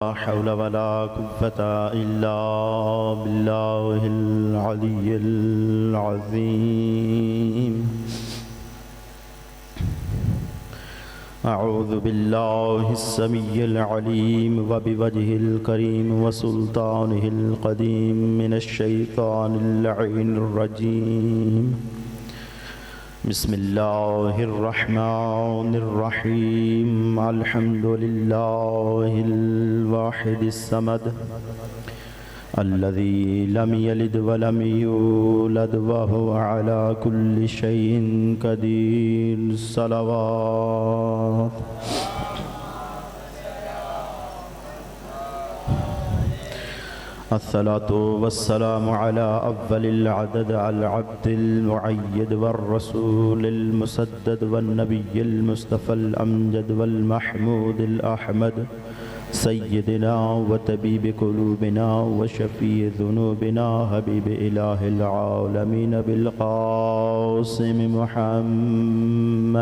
ला हौला वला कुव्वता इल्ला बिल्लाहिल अलिय्यिल अज़ीम। अऊज़ु बिल्लाहिस समीइल अलीम व बिवजहिल करीम व सुल्तानिहिल क़दीम मिनश शैतानिर लईनिर रजीम। बिस्मिल्लाहिर रहमानिर रहीम। अल्हम्दुलिल्लाहिल वाहिदिस समद अल्लज़ी लम यलिद व लम यूलद व हुवा अला कुल्लि शैइन क़दीर। सलावत अस्सलातु वस्सलामु अला अव्वलिल अदद अल अब्दिल मुअय्यद वर रसूलिल मुसद्दद वन नबिय्यिल मुस्तफ़ल अमजद वल महमूदिल अहमद सय्यदिना व तबीब कुलूबिना व शफ़ी ज़ुनूबिना हबीब इलाहिल आलमीन बिल क़ासिम मुहम्मद।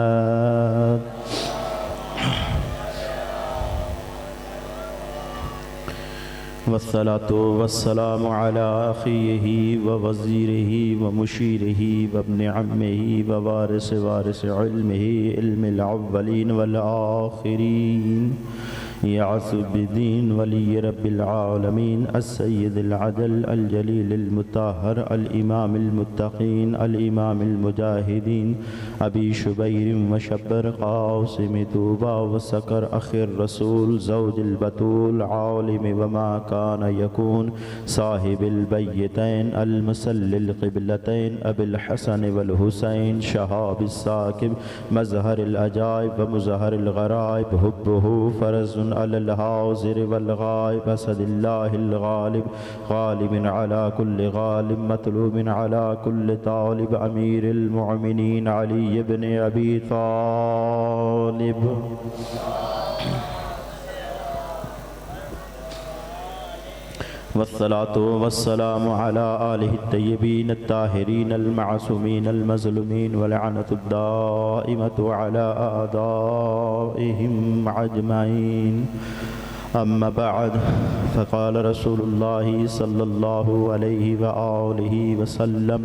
वस्सलातु वस्सलामु अला अख़ीही व वज़ीरिही व मुशीरिही व इब्न अम्मिही व वारिस इल्मिही इल्मिल अव्वलीन वल आख़िरीन यासुबिद्दीन वली रब्बिल आलमीन अस्सय्यिदिल अदल अल जलीलिल मुत्तहर अल इमामिल मुत्तक़ीन अल इमामिल मुजाहिदीन अबी शुबैर व शब्बर क़ासिम तूबा व सकर अखिर रसूल ज़ौजिल बतूल आलिम व मा कान यकून साहिबिल बैतैन अल मुसल्लिल क़िबलतैन अबिल हसन वल हुसैन शहाबिस साकिब मज़हरिल अजाइब व मुज़हरिल ग़राइब हुब्बुहु फ़र्ज़ुन अलल हाज़िर वल गाइब असदिल्लाहिल गालिब गालिबिन अला कुल्लि गालिब मतलूबिन अला कुल्लि तालिब अमीरिल मुअमिनीन अली इब्न अबी तालिब। वस्सलातु वस्सलामु अला आलिहि तय्यबीन अत्ताहिरीन अल-मअसूमीन अल-मज़लूमीन व लअनतुद दाइमतु अला आदाइहिम अजमईन। अम्मा बअद फ़क़ाल रसूलुल्लाहि सल्लल्लाहु अलैहि व आलिहि वसल्लम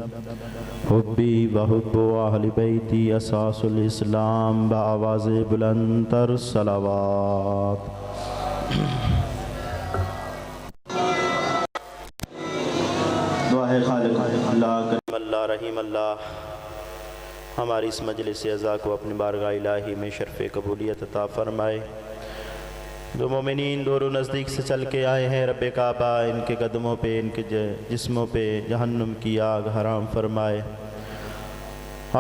हुब्बी व हुब्बु अहलि बैती असासुल इस्लाम बआवाज़े बुलंदतर सलावत। अल्लाह रहीम अल्लाह हमारी इस मजलिस अज़ा को अपनी बारगाह इलाही में शर्फ़ कबूलियत अता फ़रमाए। जो मोमिनीन दूर नज़दीक से चल के आए हैं रब्बे काबा इनके कदमों पे इनके जिस्मों पे जहन्नुम की आग हराम फरमाए।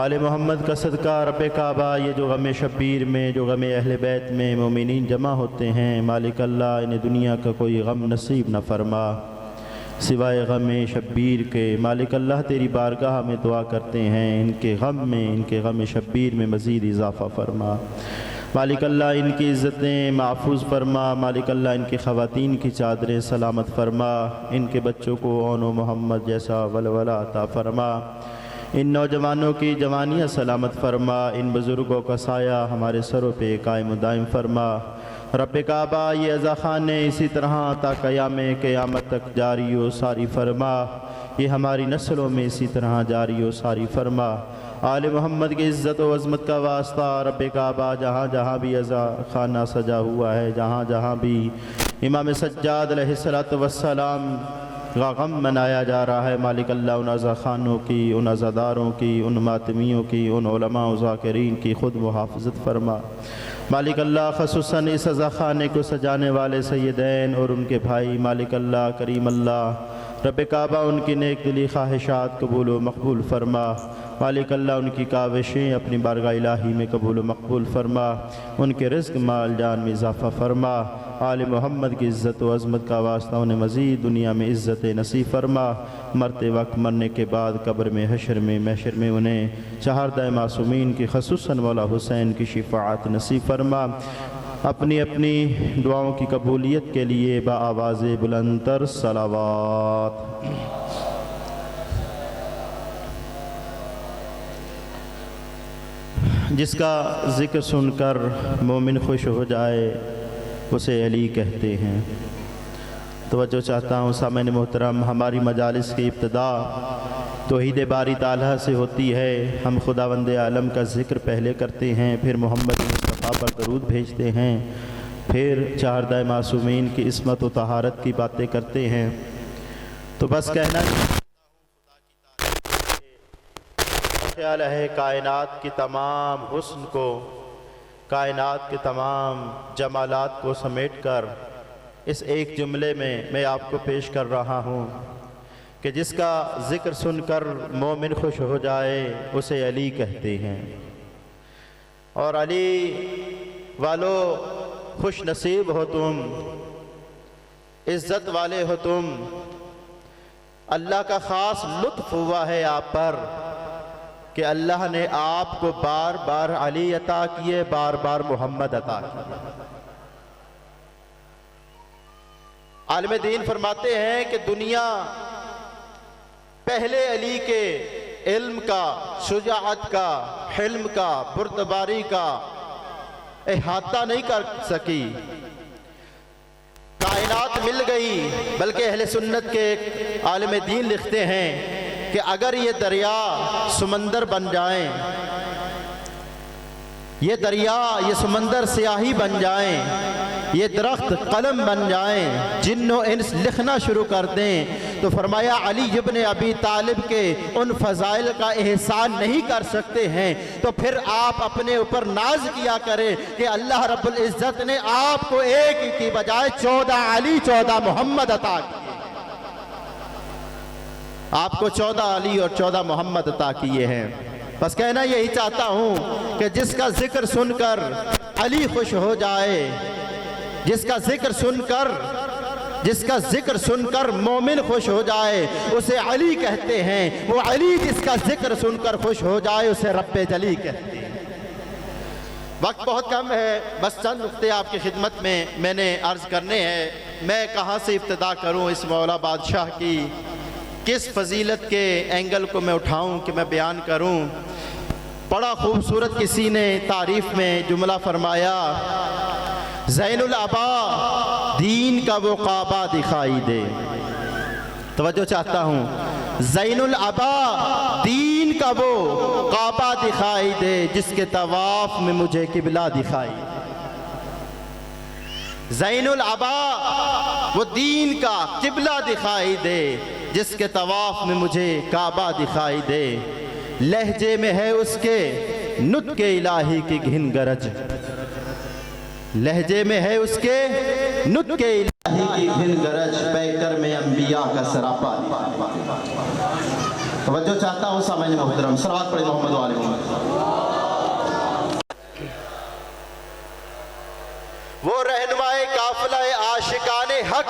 आले मोहम्मद का सदका रब्बे काबा ये जो गम शब्बीर में जो गम अहले बैत में मोमिनीन जमा होते हैं मालिक अल्लाह इन्हें दुनिया का कोई गम नसीब न फरमा सिवाय गम शब्बीर के। मालिक अल्लाह तेरी बारगाह में दुआ करते हैं इनके गम शब्बीर में मज़ीद इजाफ़ा फरमा। मालिक अल्लाह इनकी इज़्ज़तें महफूज फरमा। मालिक अल्लाह इनकी ख़वातीन की चादरें सलामत फरमा। इनके बच्चों को ओनो मोहम्मद जैसा वलवला अता फरमा। इन नौजवानों की जवानियाँ सलामत फरमा। इन बुज़ुर्गों का साया हमारे सरों पे कायम दायम फरमा। रब्बे काबा ये अज़ा ख़ाने इसी तरह ता क़यामत तक जारी व सारी फरमा। ये हमारी नस्लों में इसी तरह जारी व सारी फरमा। आले मोहम्मद की इज़्ज़त व अज़मत का वास्ता रब्बे काबा जहाँ जहाँ भी अज़ा ख़ाना सजा हुआ है जहाँ जहाँ भी इमाम सज्जाद अलैहिस्सलातु वस्सलाम का गम मनाया जा रहा है मालिक अल्लाह उन अज़ा ख़ानों की उन अज़ादारों की उन मातमियों की उन उलमा व ज़ाकिरीन की ख़ुद मुहाफ़ज़त फरमा। मालिक अल्लाह ख़ुसूसन इस अज़ा ख़ाने को सजाने वाले सैयदैन और उनके भाई मालिक अल्लाह करीम अल्लाह रब्बे काबा उनकी नेक दिली ख्वाहिशात कबूल व मकबूल फरमा। मालिक अल्लाह उनकी काविशें अपनी बारगाह इलाही में कबूल व मकबूल फरमा। उनके रिज़्क़ माल जान में इजाफ़ा फरमा। आले मोहम्मद की इज़्ज़त व अज़मत का वास्ता उन्हें मज़ीद दुनिया में इज़्ज़त नसीब फरमा। मरते वक्त मरने के बाद कब्र में हशर में महशर में उन्हें चहारदा मासूमीन की ख़ुसूसन मौला हुसैन की शिफ़ाअत नसीब फरमा। अपनी अपनी दुआओं की कबूलियत के लिए बआवाज़े बुलंदतर सलावत। जिसका ज़िक्र सुनकर मोमिन खुश हो जाए उसे अली कहते हैं। तवज्जो चाहता हूँ सामईन मोहतरम, हमारी मजालिस की इब्तिदा तौहीद बारी ताला से होती है। हम खुदावंद आलम का ज़िक्र पहले करते हैं, फिर मोहम्मद मुस्तफ़ा पर दरूद भेजते हैं, फिर चारदाए मासूमीन की इस्मत व तहारत की बातें करते हैं। तो बस कहना ख्याल है कायनात की तमाम हुस्न को, कायनात के तमाम जमालात को समेट कर इस एक जुमले में मैं आपको पेश कर रहा हूँ कि जिसका ज़िक्र सुनकर मोमिन खुश हो जाए उसे अली कहते हैं। और अली वालों, खुश नसीब हो तुम, इज़्ज़त वाले हो तुम। अल्लाह का ख़ास लुत्फ़ हुआ है आप पर कि अल्लाह ने आपको बार बार अली अता किए, बार बार मोहम्मद अता किए। आलिम दीन फरमाते हैं कि दुनिया पहले अली के इल्म का, शुजाअत का, हिल्म का, बुर्दबारी का इहाता नहीं कर सकी। कायनात मिल गई, बल्कि अहले सुन्नत के आलिम दीन लिखते हैं कि अगर ये दरिया समंदर बन जाएं, ये दरिया, ये समंदर स्याही बन जाएं, ये दरख्त कलम बन जाएं, जिन्नो इंस लिखना शुरू कर दें, तो फरमाया अली इब्न अबी तालिब के उन फ़ज़ाइल का एहसान नहीं कर सकते हैं। तो फिर आप अपने ऊपर नाज किया करें कि अल्लाह रब्बुल इज़्ज़त ने आपको एक की बजाय 14 अली 14 मोहम्मद अता किए। आपको 14 अली और 14 मोहम्मद अता किए हैं। बस कहना यही चाहता हूँ कि जिसका जिक्र सुनकर अली खुश हो जाए, जिसका जिक्र सुनकर मोमिन खुश हो जाए उसे अली कहते हैं। वो अली जिसका जिक्र सुनकर खुश हो जाए उसे रब्बे जली कहते हैं। वक्त बहुत कम है, बस चंद नुक्ते आपकी खिदमत में मैंने अर्ज़ करने हैं। मैं कहाँ से इब्तिदा करूँ इस मौला बादशाह की, किस फजीलत के एंगल को मैं उठाऊँ कि मैं बयान करूँ। बड़ा खूबसूरत किसी ने तारीफ़ में जुमला फरमाया, ज़ैनुल अबा दीन का वो काबा दिखाई दे। तवज्जो चाहता हूँ, ज़ैनुल अबा दीन का वो काबा दिखाई दे, जिसके तवाफ़ में मुझे किबला दिखाई। ज़ैनुल अबा वो दीन का किबला दिखाई दे, जिसके तवाफ़ में मुझे काबा दिखाई दे। लहजे में है उसके नुत्क़े इलाही की घिन गरज, लहजे में है उसके नुत्क़े इलाही की घिन गरज, पैकर में अंबिया का सरापा। तवज्जो चाहता हूँ सामईन मोहतरम, सलावत पढ़े मोहम्मद वाले मोहम्मद। वो रहनुमाए काफ़िलाए आशिकाने हक,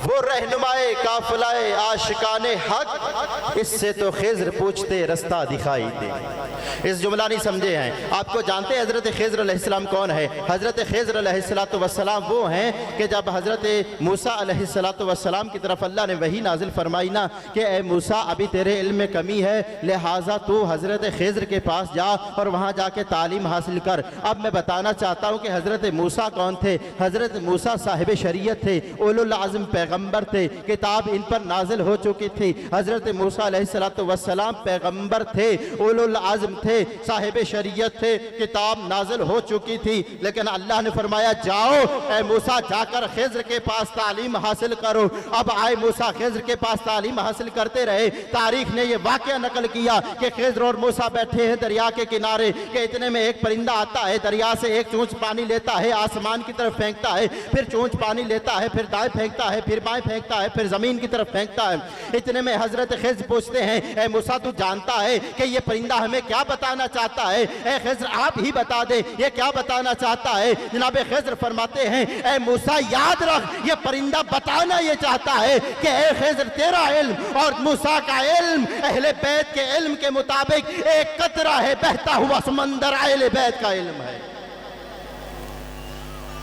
वो रहनुमाए काफ़िलाए आशिकाने हक, इससे तो खिज़्र पूछते रास्ता दिखाई दे। इस जुमला नहीं समझे हैं। आपको जानते हैं हज़रत खिज़्र अलैहिस्सलाम कौन है? हज़रत खिज़्र अलैहिस्सलाम वो हैं कि जब हज़रत मूसा अलैहिस्सलाम की तरफ अल्लाह ने वही नाजिल फरमाई ना कि ए मूसा अभी तेरे इल्म में कमी है, लिहाजा तू हज़रत खिज़्र के पास जा और वहाँ जाके तालीम हासिल कर। अब मैं बताना चाहता हूँ कि हज़रत मूसा कौन थे? हज़रत मूसा साहिब शरीयत थे, उलुल आज़म पैगम्बर थे, किताब इन पर नाजिल हो चुकी थी। हज़रत मूसा अलैहिस्सलाम पैगम्बर थे, उलुल आज़म थे, साहिब शरीयत थे, किताब नाजिल हो चुकी थी। लेकिन अल्लाह ने फरमाया जाओ ए मूसा, जाकर खिज़्र के पास तालीम हासिल करो। अब आए मूसा खिज़्र के पास तालीम हासिल करते रहे। तारीख ने यह वाक़या नकल किया कि खिज़्र और मूसा बैठे हैं दरिया के किनारे कि इतने में एक परिंदा आता है, दरिया से एक चूंच पानी लेता है, आसमान की तरफ फेंकता है, फिर चोंच पानी लेता है, फिर दाएं फेंकता है, फिर बाएं फेंकता है, फिर जमीन की तरफ फेंकता है। इतने में हजरत खिज़्र पूछते हैं, ए मूसा तू जानता है कि ये परिंदा हमें क्या बताना चाहता है? ए खिज़्र आप ही बता दे ये क्या बताना चाहता है। जनाब खिज़्र फरमाते हैं, ए मूसा याद रख ये परिंदा बताना ये चाहता है कि ए खिज़्र तेरा इल्म और मूसा का इल्म अहले बैत के इल्म के मुताबिक एक कतरा है बहता हुआ समंदर अहले बैत का इल्म है।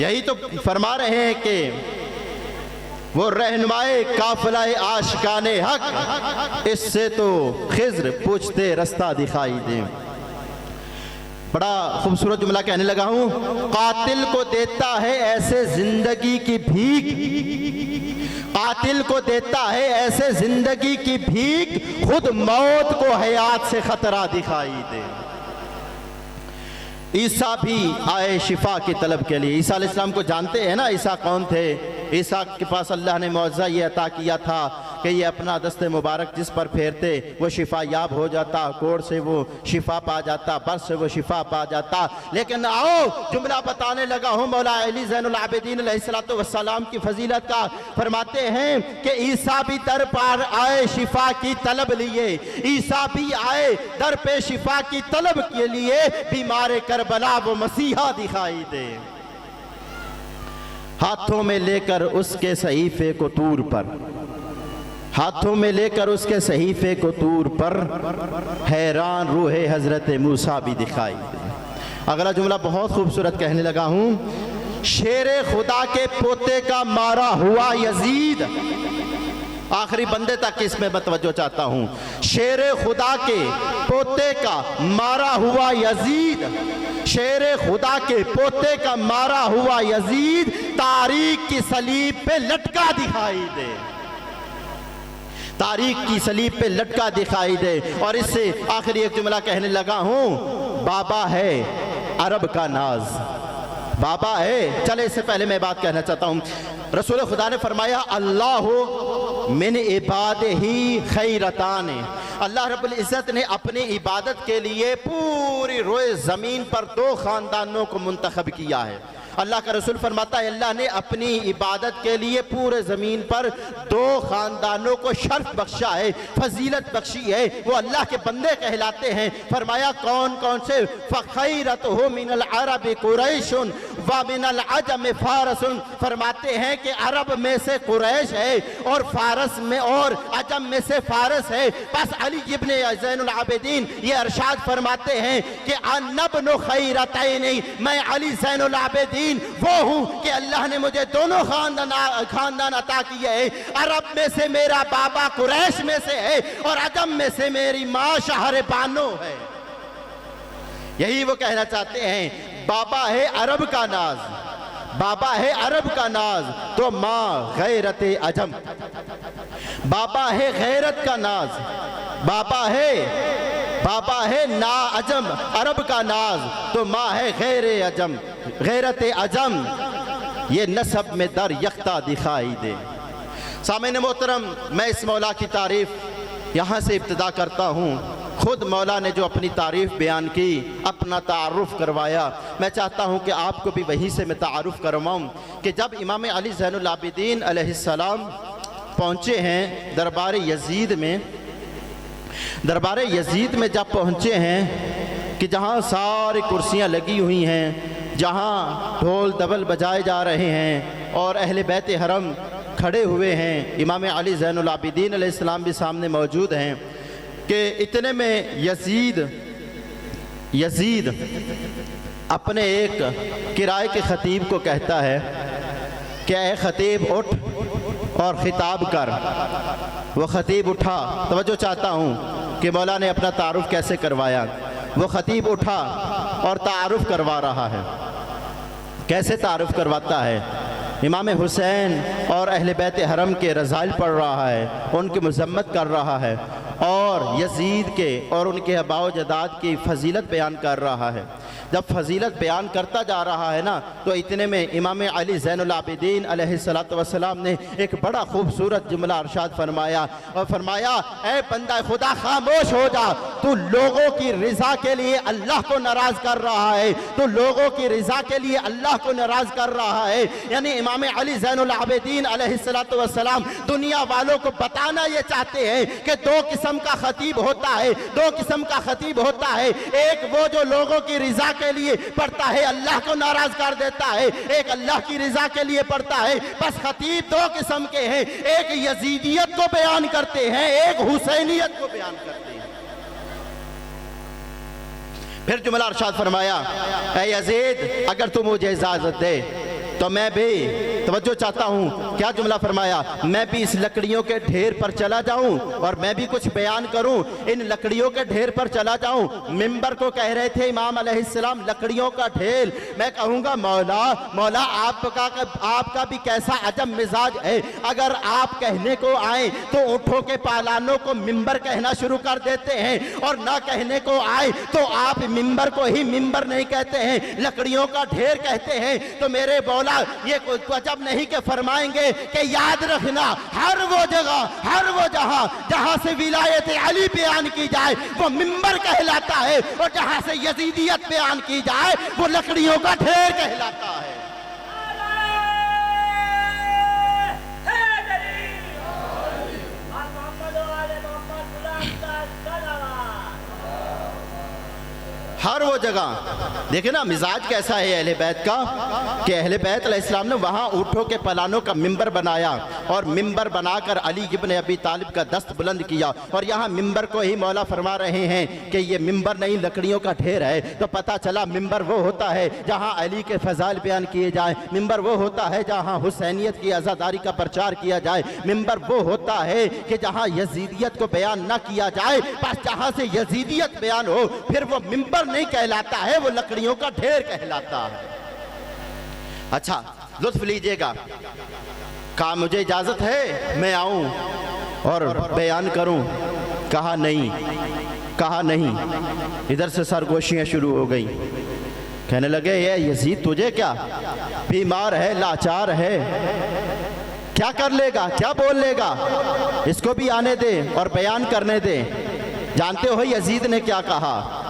यही तो फरमा रहे हैं कि वो रहनुमाए काफिलाए आशिकाने हक, इससे तो खिज़्र पूछते रास्ता दिखाई दे। बड़ा खूबसूरत जुमला कहने लगा हूं, कातिल को देता है ऐसे जिंदगी की भीख, कातिल को देता है ऐसे जिंदगी की भीख, खुद मौत को हयात से खतरा दिखाई दे। ईसा भी आए शिफा की तलब के लिए। ईसा अलैहिस्सलाम को जानते हैं ना, ईसा कौन थे? ईसा के पास अल्लाह ने मौजज़ा ये अता किया था कि ये अपना दस्ते मुबारक जिस पर फेरते वो शिफा याब हो जाता, कोड़ से वो शिफा पा जाता, बर्स से वो शिफा पा जाता। लेकिन आओ जुमला बताने लगा हूँ मौला अली ज़ैनुल आबिदीन अलैहिस्सलातु वस्सलाम की फजीलत का। फरमाते हैं कि ईसा भी दर पर आए शिफा की तलब लिए, ईसा भी आए दर पे शिफा की तलब के लिए, बीमार करबला वो मसीहा दिखाई दे। हाथों में लेकर उसके सहीफे को तूर पर, हाथों में लेकर उसके सहीफे को तूर पर, हैरान रूहे हजरत मूसा भी दिखाई दे। अगला जुमला बहुत खूबसूरत कहने लगा हूं, शेरे खुदा के पोते का मारा हुआ यजीद, आखिरी बंदे तक इसमें मैं तवज्जो चाहता हूं, शेरे खुदा के पोते का मारा हुआ यजीद, शेरे खुदा के पोते का मारा हुआ यजीद, तारीख की सलीब पे लटका दिखाई दे, तारीख की सलीब पे लटका दिखाई दे। और इससे आखिरी एक जुमला कहने लगा हूं, बाबा है अरब का नाज, बाबा है। चले इससे पहले मैं बात कहना चाहता हूं, रसूल खुदा ने फरमाया अल्लाह मिन इबाद ही खैरतान, अल्लाह रब्बुल इज़्ज़त ने अपनी इबादत के लिए पूरी रोए ज़मीन पर दो ख़ानदानों को मुंतखब किया है। अल्लाह का रसूल फरमाता है अल्लाह ने अपनी इबादत के लिए पूरे ज़मीन पर दो ख़ानदानों को शर्फ बख्शा है, फजीलत बख्शी है, वो अल्लाह के बंदे कहलाते हैं। फरमाया कौन कौन से? फ़ख़ैरतहु मिनल अरब कुरैशुन व मिनल अजम फ़ारसुन, फरमाते हैं कि अरब में से कुरैश है और फारस में और अजम में से फारस है। बस अली इब्ने ज़ैनुल आबिदीन ये अरशाद फरमाते हैं कि अनब्नु खैरतैन, मैं अली ज़ैनुल आबिदीन वो हूं कि अल्लाह ने मुझे दोनों खानदान अता किए हैं। अरब में से मेरा बाबा कुरैश में से है और अजम में से मेरी माँ शहर बानो है। यही वो कहना चाहते हैं, बाबा है अरब का नाज, बाबा है अरब का नाज तो माँ गैरत अजम, बाबा है गैरत का नाज, बाबा है ना अजम अरब का नाज तो माँ है गैर अजम, गैरत अजम, ये नसब में दर यख्ता दिखाई दे। सामने मोहतरम, मैं इस मौला की तारीफ़ यहाँ से इब्तिदा करता हूँ। खुद मौला ने जो अपनी तारीफ़ बयान की, अपना तारुफ़ करवाया, मैं चाहता हूँ कि आपको भी वहीं से मैं तारुफ़ करवाऊँ कि जब इमाम अली ज़ैनुल आबिदीन अलैहिस्सलाम पहुँचे हैं दरबार यजीद में, दरबार यजीद में जब पहुँचे हैं कि जहाँ सारी कुर्सियाँ लगी हुई हैं, जहाँ ढोल दबल बजाए जा रहे हैं और अहले बैत हरम खड़े हुए हैं, इमाम अली ज़ैनुल आबिदीन अलैहिस्सलाम भी सामने मौजूद हैं कि इतने में यजीद अपने एक किराए के ख़तीब को कहता है कि ए ख़तीब उठ और ख़िताब कर। वो ख़तीब उठा, तवज्जो चाहता हूँ कि मौला ने अपना तारुफ़ कैसे करवाया। वो ख़तीब उठा और तारुफ़ करवा रहा है। कैसे तारुफ़ करवाता है? इमाम हुसैन और अहले बैत हरम के रज़ाइल पढ़ रहा है, उनकी मज़म्मत कर रहा है और यजीद के और उनके आबाओ जदाद की फजीलत बयान कर रहा है। जब फजीलत बयान करता जा रहा है ना, तो इतने में इमाम अली ज़ैनुल आबिदीन अलैहिस्सलातु वस्सलाम ने एक बड़ा खूबसूरत जुमला अरशाद फरमाया और फरमाया, ए बंदा खुदा खामोश हो जा, तू लोगों की रज़ा के लिए अल्लाह को नाराज़ कर रहा है, तू लोगों की रज़ा के लिए अल्लाह को नाराज़ कर रहा है। यानी इमाम अली ज़ैनुल आबिदीन अलैहिस्सलातु वस्सलाम दुनिया वालों को बताना ये चाहते हैं कि दो किस्म का खतीब होता है, दो किस्म का खतीब होता है। एक वो जो लोगों की रज़ा के लिए पढ़ता है, अल्लाह को नाराज कर देता है, एक अल्लाह की रज़ा के लिए पढ़ता है। बस खतीब दो किस्म के हैं, एक यजीदियत को बयान करते हैं, एक हुसैनियत को बयान करते हैं। फिर जुमला अरशाद फरमाया, ए यजीद अगर तू मुझे इजाजत दे तो मैं भी तवज्जो चाहता हूँ, क्या जुमला फरमाया, मैं भी इस लकड़ियों के ढेर पर चला जाऊं और मैं भी कुछ बयान करूं, इन लकड़ियों के ढेर पर चला जाऊं। मिंबर को कह रहे थे इमाम अलैहिस्सलाम लकड़ियों का ढेर। मैं कहूंगा मौला मौला आपका भी कैसा अजब मिजाज है, अगर आप कहने को आए तो ऊँटों के पालानों को मिंबर कहना शुरू कर देते हैं, और ना कहने को आए तो आप मिंबर को ही मिंबर नहीं कहते हैं, लकड़ियों का ढेर कहते हैं। तो मेरे मौला ये अजब नहीं के फरमाएंगे कि याद रखना हर वो जगह हर वो जहां से विलायत अली बयान की जाए वो मिंबर कहलाता है, और जहां से यजीदियत बयान की जाए वो लकड़ियों का ढेर कहलाता है। हर वो जगह देखे ना मिजाज कैसा है अहले बैत का, कि अहले बैत अलैहिस्सलाम ने वहाँ ऊँटों के पलानों का मिंबर बनाया और मिंबर बनाकर अली इब्न अबी तालिब का दस्त बुलंद किया। और यहाँ मिंबर को ही मौला फरमा रहे हैं कि ये मिंबर नहीं लकड़ियों का ढेर है। तो पता चला मिंबर वो होता है जहाँ अली के फजाइल बयान किए जाए, मिंबर वो होता है जहाँ हुसैनियत की आज़ादारी का प्रचार किया जाए, मिंबर वो होता है कि जहाँ यजीदियत को बयान न किया जाए, बस जहाँ से यजीदियत बयान हो फिर वो मिंबर नहीं कहलाता है, वो लकड़ियों का ढेर कहलाता है। अच्छा लुत्फ लीजिएगा, कहा मुझे इजाजत है मैं आऊं और बयान करूं, कहा नहीं। इधर से सरगोशियां शुरू हो गई, कहने लगे ये यजीद तुझे क्या, बीमार है लाचार है, क्या कर लेगा क्या बोल लेगा, इसको भी आने दे और बयान करने दे। जानते हो यजीद ने क्या कहा?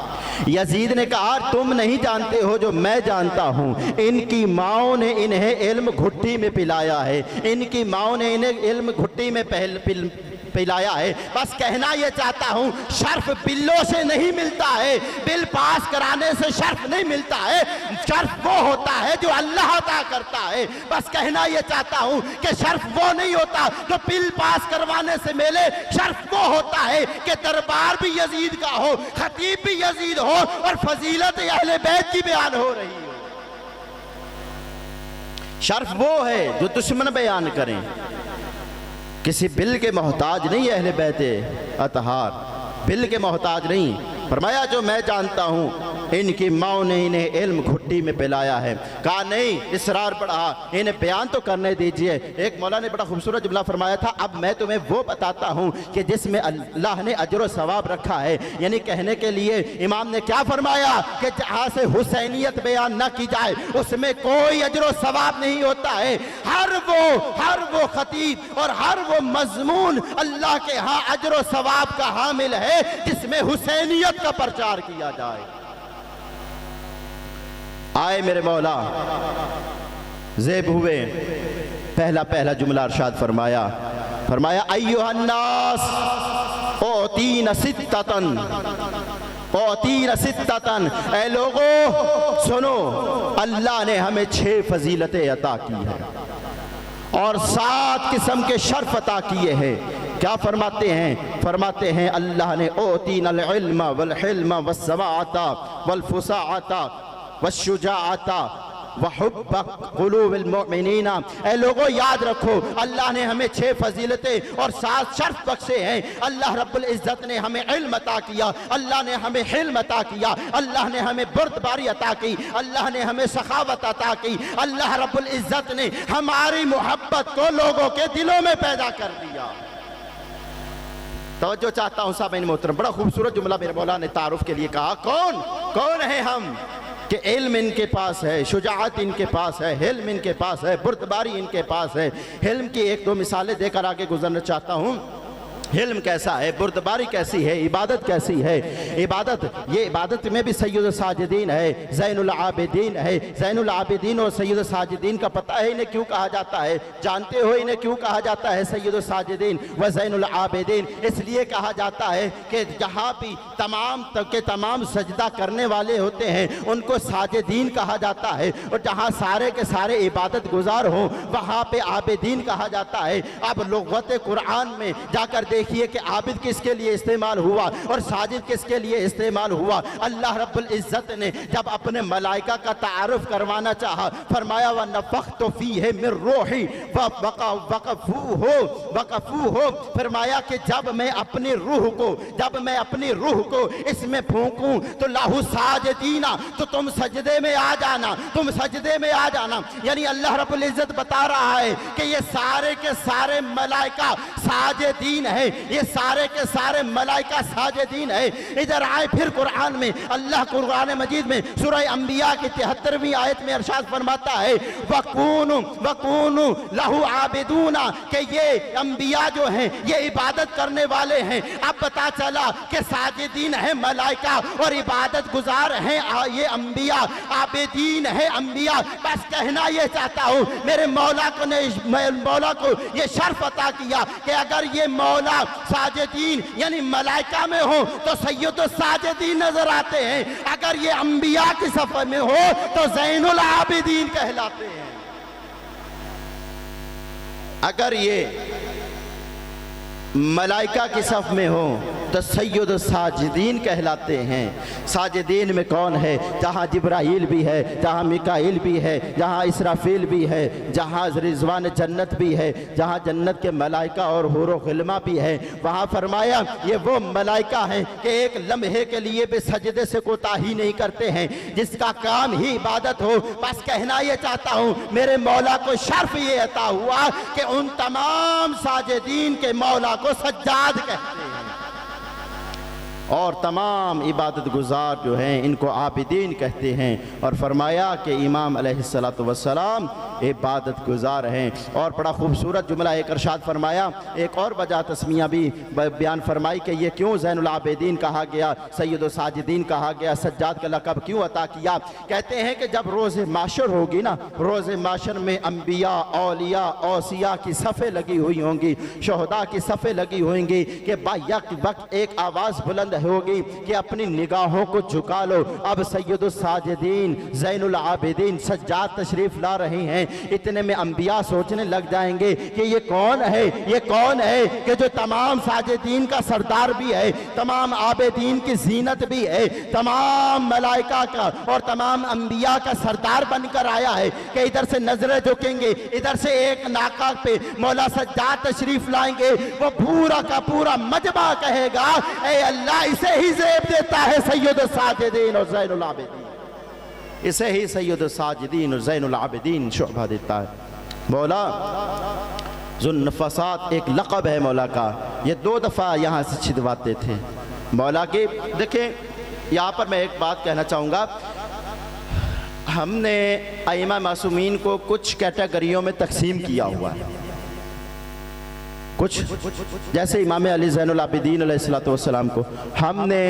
यजीद ने कहा तुम नहीं जानते हो जो मैं जानता हूँ, इनकी माओ ने इन्हें इल्म घुट्टी में पिलाया है, इनकी माओ ने इन्हें इल्म घुट्टी में पिलाया है। बस कहना ये चाहता हूँ शर्फ बिल्लों से नहीं मिलता है, बिल पास कराने से शर्फ नहीं मिलता है, शर्फ वो होता है जो अल्लाह अता करता है। बस कहना ये चाहता हूँ कि शर्फ वो नहीं होता जो बिल पास करवाने से मिले, शर्फ वो होता है कि दरबार भी यजीद का हो, खतीब भी यजीद हो और फजीलत अहले बैत की बयान हो रही हो। शर्फ वो है जो दुश्मन बयान करें, किसी बिल के मोहताज नहीं अहले बैते अतहार, बिल के मोहताज नहीं। फरमाया जो मैं जानता हूँ इनकी माओ ने इन्हें इल्म घुट्टी में पिलाया है। कहा नहीं, इसरार बढ़ा, इन्हें बयान तो करने दीजिए। एक मौला ने बड़ा खूबसूरत जुमला फरमाया था, अब मैं तुम्हें वो बताता हूँ कि जिसमें अल्लाह ने अजर व सवाब रखा है। यानी कहने के लिए इमाम ने क्या फरमाया कि जहाँ से हुसैनियत बयान न की जाए उसमें कोई अजर व सवाब नहीं होता है। हर वो खतीब और हर वो मजमून अल्लाह के यहाँ अजर व सवाब का हामिल है जिसमें हुसैनियत का प्रचार किया जाए। आए मेरे मौला ज़ेब हुए, पहला जुमला इरशाद फरमाया अय्युहन्नास ओतीन सित्ततन, ऐ लोगों सुनो, अल्लाह ने हमें 6 फजीलतें अता की है और 7 किस्म के शर्फ अता किए हैं। क्या फरमाते हैं अल्लाह ने ओतीनल इल्म वल हिल्म वस्सवाअता वल फुसाअता वश्शुजाअता वहुब्ब कुलूबिल मुमिनीना। ऐ लोगों याद रखो, अल्लाह ने हमें 6 फजीलतें और 7 शर्फ बख्शे हैं। अल्लाह रब्बुल इज्जत ने हमें इल्म अता किया, अल्लाह ने हमें हिल्म अता किया, अल्लाह ने हमें बुर्दबारी अता की, अल्लाह ने हमें सखावत अता की, अल्लाह रब्बुल इज्जत ने हमारी मोहब्बत को लोगों के दिलों में पैदा कर दिया। तवज्जो चाहता हूँ साहब मोहतरम, बड़ा खूबसूरत जुमला मेरे मौला ने तारुफ के लिए कहा। कौन है हम कि इल्म इनके पास है, शुजाअत इनके पास है, हिल्म इनके पास है, बुर्दबारी इनके पास है। हिल्म की 1-2 मिसालें देकर आगे गुजरना चाहता हूँ। हिल्म कैसा है, बुर्दबारी कैसी है, इबादत कैसी है। इबादत में भी सैयद साजिदीन है, ज़ैनुल आबिदीन है। ज़ैनुल आबिदीन और सैयद साजिदीन का पता है इन्हें क्यों कहा जाता है? जानते हो इन्हें क्यों कहा जाता है सैयद साजिदीन व ज़ैनुल आबिदीन? इसलिए कहा जाता है कि जहाँ भी तमाम सजदा करने वाले होते हैं उनको साजिदीन कहा जाता है, और जहाँ सारे के सारे इबादत गुजार हों वहाँ पे आबिदीन कहा जाता है। अब लुग़त कुरान में जाकर देखिए कि आबिद किसके लिए इस्तेमाल हुआ और साजिद किसके लिए इस्तेमाल हुआ। अल्लाह रब्बुल इज़्ज़त ने जब अपने मलाइका का तारुफ करवाना चाहा, फरमाया व नफ़ख्तु फ़ीहि मिन रूही वक़फ़ू हो, फरमाया कि जब मैं अपनी रूह को इसमें फूंकूं तो लाहू साजिदीना, तो तुम सजदे में आ जाना, तुम सजदे में आ जाना। यानी अल्लाह रब्बुल इज़्ज़त बता रहा है कि ये सारे के सारे मलाइका साजिदीन है, ये सारे के सारे मलाइका साजिदीन है। इधर आए फिर कुरान में अल्लाह कुरान मजीद में सूरह अंबिया की 73वीं आयत में इरशाद फरमाता है वकूनु लहू आबिदूना, कि ये अंबिया जो हैं ये इबादत करने वाले हैं। अब पता चला कि साजिदीन है मलाइका और इबादत गुजार हैं ये अंबिया, आबिदीन है अंबिया। बस कहना ये चाहता हूँ मेरे मौला को ये शर्फ अता किया कि अगर ये मौला साजिदीन यानी मलाइका में हो तो सैयदुस साजिदीन नजर आते हैं, अगर ये अंबिया की सफ़ में हो तो ज़ैनुल आबिदीन कहलाते हैं। अगर ये मलाइका की सफ़ में हो तो सैयद साजिदीन कहलाते हैं। साजिदीन में कौन है? जहाँ जिब्राईल भी है, जहाँ मिकाईल भी है, जहाँ इसराफील भी है, जहाँ रिजवान जन्नत भी है, जहाँ जन्नत के मलाइका और हुरो गिल्मा भी है। वहाँ फरमाया ये वो मलाइका हैं कि एक लम्हे के लिए भी सजदे से कोताही नहीं करते हैं, जिसका काम ही इबादत हो। बस कहना ये चाहता हूँ मेरे मौला को शर्फ ये अता हुआ कि उन तमाम साजिदीन के मौला को सज्जाद कहते हैं और तमाम इबादत गुजार जो हैं इनको आबिदीन कहते हैं। और फरमाया कि इमाम अलैहिस्सलातु वस्सलाम इबादत गुजार हैं। और बड़ा खूबसूरत जुमला एक इरशाद फरमाया, एक और वजह तस्मिया भी बयान फरमाई कि ये क्यों ज़ैनुल आबिदीन कहा गया, सैयदुस साजिदीन कहा गया, सज्जाद का लक़ब क्यों अता किया। कहते हैं कि जब रोज़े माशर होगी ना, रोज़े माशर में अंबिया, औलिया, औसिया की सफ़ें लगी हुई होंगी, शोहदा की सफ़ें लगी होंगी कि बायक वक्त एक आवाज़ बुलंद होगी कि अपनी निगाहों को झुका लो, अब सैयदुस साजिदीन ज़ैनुल आबिदीन सज्जाद तशरीफ़ ला रहे हैं। इतने में अंबिया सोचने लग जाएंगे कि ये कौन है, ये कौन है कि जो तमाम साजिदीन का सरदार भी है, तमाम आबिदीन की जीनत भी है, तमाम मलाइका का और तमाम अंबिया का सरदार बनकर आया है कि इधर से नजरें झुकेंगे, इधर से एक नाका पे मौला सज्जाद तशरीफ लाएंगे, वो पूरा का पूरा मजमा कहेगा ए अल्लाह इसे ही ज़ेब देता है सैयदुस साजिदीन और ज़ैनुल आबिदीन, इसे ही सैयदुस साजिदीन और ज़ैनुल आबिदीन शोभा देता है। मौला ज़ुन्नफ़सात एक लक़ब है मौला का, ये 2 दफ़ा यहाँ से छिदवाते थे मौला के। देखें यहाँ पर मैं एक बात कहना चाहूँगा, हमने आइमा मासूमीन को कुछ कैटेगरियों में तकसीम किया हुआ है। कुछ जैसे इमाम अली ज़ैनुल आबिदीन अलैहिस्सलातु वस्सलाम को हमने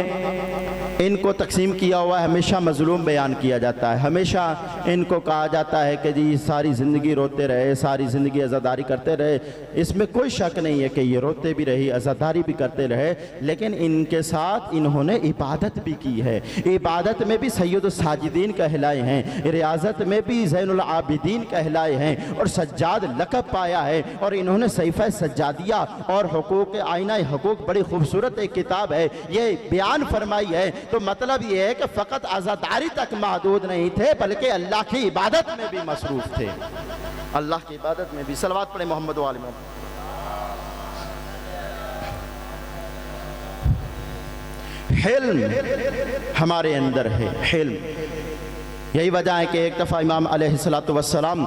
इनको तकसीम किया हुआ है, हमेशा मज़लूम बयान किया जाता है, हमेशा इनको कहा जाता है कि जी सारी ज़िंदगी रोते रहे, सारी ज़िंदगी अज़ादारी करते रहे। इसमें कोई शक नहीं है कि ये रोते भी रही, अज़ादारी भी करते रहे, लेकिन इनके साथ इन्होंने इबादत भी की है। इबादत में भी सैयदुस साजिदीन कहलाए हैं, रियाज़त में भी ज़ैनुल आबिदीन कहलाए हैं और सज्जाद लक़ब पाया है। और इन्होंने सहीफ़ा सज्जादिया और हुकूक़ आइना हुकूक़ बड़ी खूबसूरत एक किताब है, ये बयान फरमाई है। तो मतलब ये है कि फ़कत आज़ादारी तक महदूद नहीं थे, बल्कि अल्लाह की इबादत में भी मसरूफ़ थे, अल्लाह की इबादत में भी। सलवात पढ़े मोहम्मद वाले मोहम्मद। हिल्म हमारे अंदर है, हिल्म। यही वजह है कि एक दफ़ा इमाम अलैहिस्सलातु वस्सलाम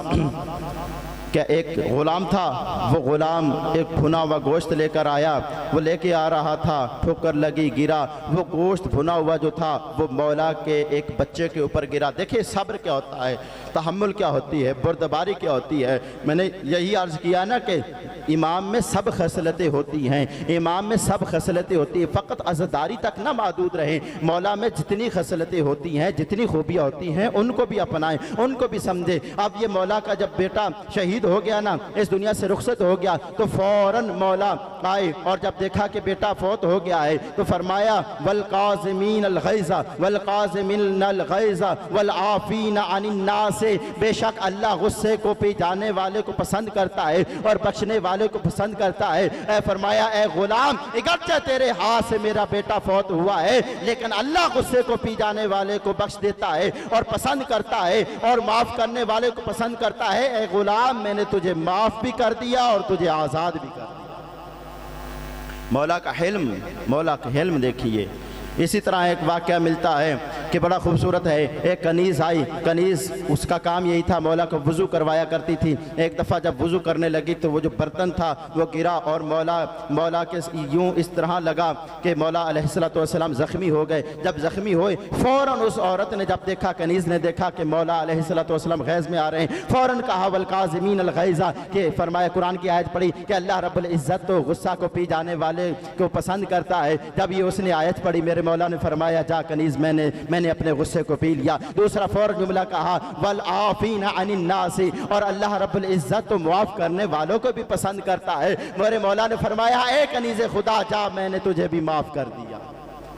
क्या एक ग़ुलाम था, वो ग़ुलाम एक भुना हुआ गोश्त लेकर आया, वो लेके आ रहा था, ठोकर लगी, गिरा, वो गोश्त भुना हुआ जो था वो मौला के एक बच्चे के ऊपर गिरा। देखिए सब्र क्या होता है, तहम्मुल क्या होती है, बुर्दबारी क्या होती है। मैंने यही अर्ज़ किया ना कि इमाम में सब खसलतें होती हैं, इमाम में सब खसलतें होती हैं, फ़कत अज़दारी तक ना महदूद रहे। मौला में जितनी खसलतें होती हैं, जितनी खूबियाँ होती हैं, उनको भी अपनाएं, उनको भी समझे। अब ये मौला का जब बेटा शहीद हो गया ना, इस दुनिया से रुखसत हो गया, तो फौरन मौला आए और जब देखा कि बेटा फौत हो गया है तो फरमाया वल काज़िमीन अल गैज़ा वल काज़िमीन अल गैज़ा वल आफ़ीना अनिन नास से, बेशक अल्लाह गुस्से को पी जाने वाले को पसंद करता है और बख्शने वाले को पसंद करता है। ऐ फरमाया, ए गुलाम, अगरचे तेरे हाथ से मेरा बेटा फौत हुआ है, लेकिन अल्लाह गुस्से को पी जाने वाले को बख्श देता है और पसंद करता है और माफ करने वाले को पसंद करता है। ए गुलाम, मैंने तुझे माफ भी कर दिया और तुझे आजाद भी कर दिया। मौला का हिल्म देखिए। इसी तरह एक वाक़या मिलता है कि बड़ा खूबसूरत है। एक कनीज़ आई, कनीज़ उसका काम यही था, मौला को वज़ू करवाया करती थी। एक दफ़ा जब वज़ू करने लगी तो वो जो बर्तन था वो गिरा और मौला के यूँ इस तरह लगा कि मौला अलैहिस्सलातु वस्सलाम ज़ख्मी हो गए। जब ज़ख्मी हुए फ़ौरन उस औरत ने जब देखा, कनीज़ ने देखा कि मौला अलैहिस्सलातु वस्सलाम गैज़ में आ रहे हैं, फ़ौरन कहा वल काज़िमीन अल गैज़ा, कि फरमाया, कुरान की आयत पढ़ी कि अल्लाह रब्बुल इज़्ज़त तो गुस्सा को पी जाने वाले को पसंद करता है। जब ये उसने आयत पढ़ी, मेरे मौला ने फरमाया, जा कनीज़, मैंने अपने गुस्से को पी लिया। दूसरा फौरन जुमला कहा वल आफीना अनिन नासी, और अल्लाह रब्बुल इज़्ज़त तो मुआफ़ करने वालों को भी पसंद करता है। मेरे मौला ने फरमाया, ए कनीज़ खुदा, जा, मैंने तुझे भी माफ़ कर दिया,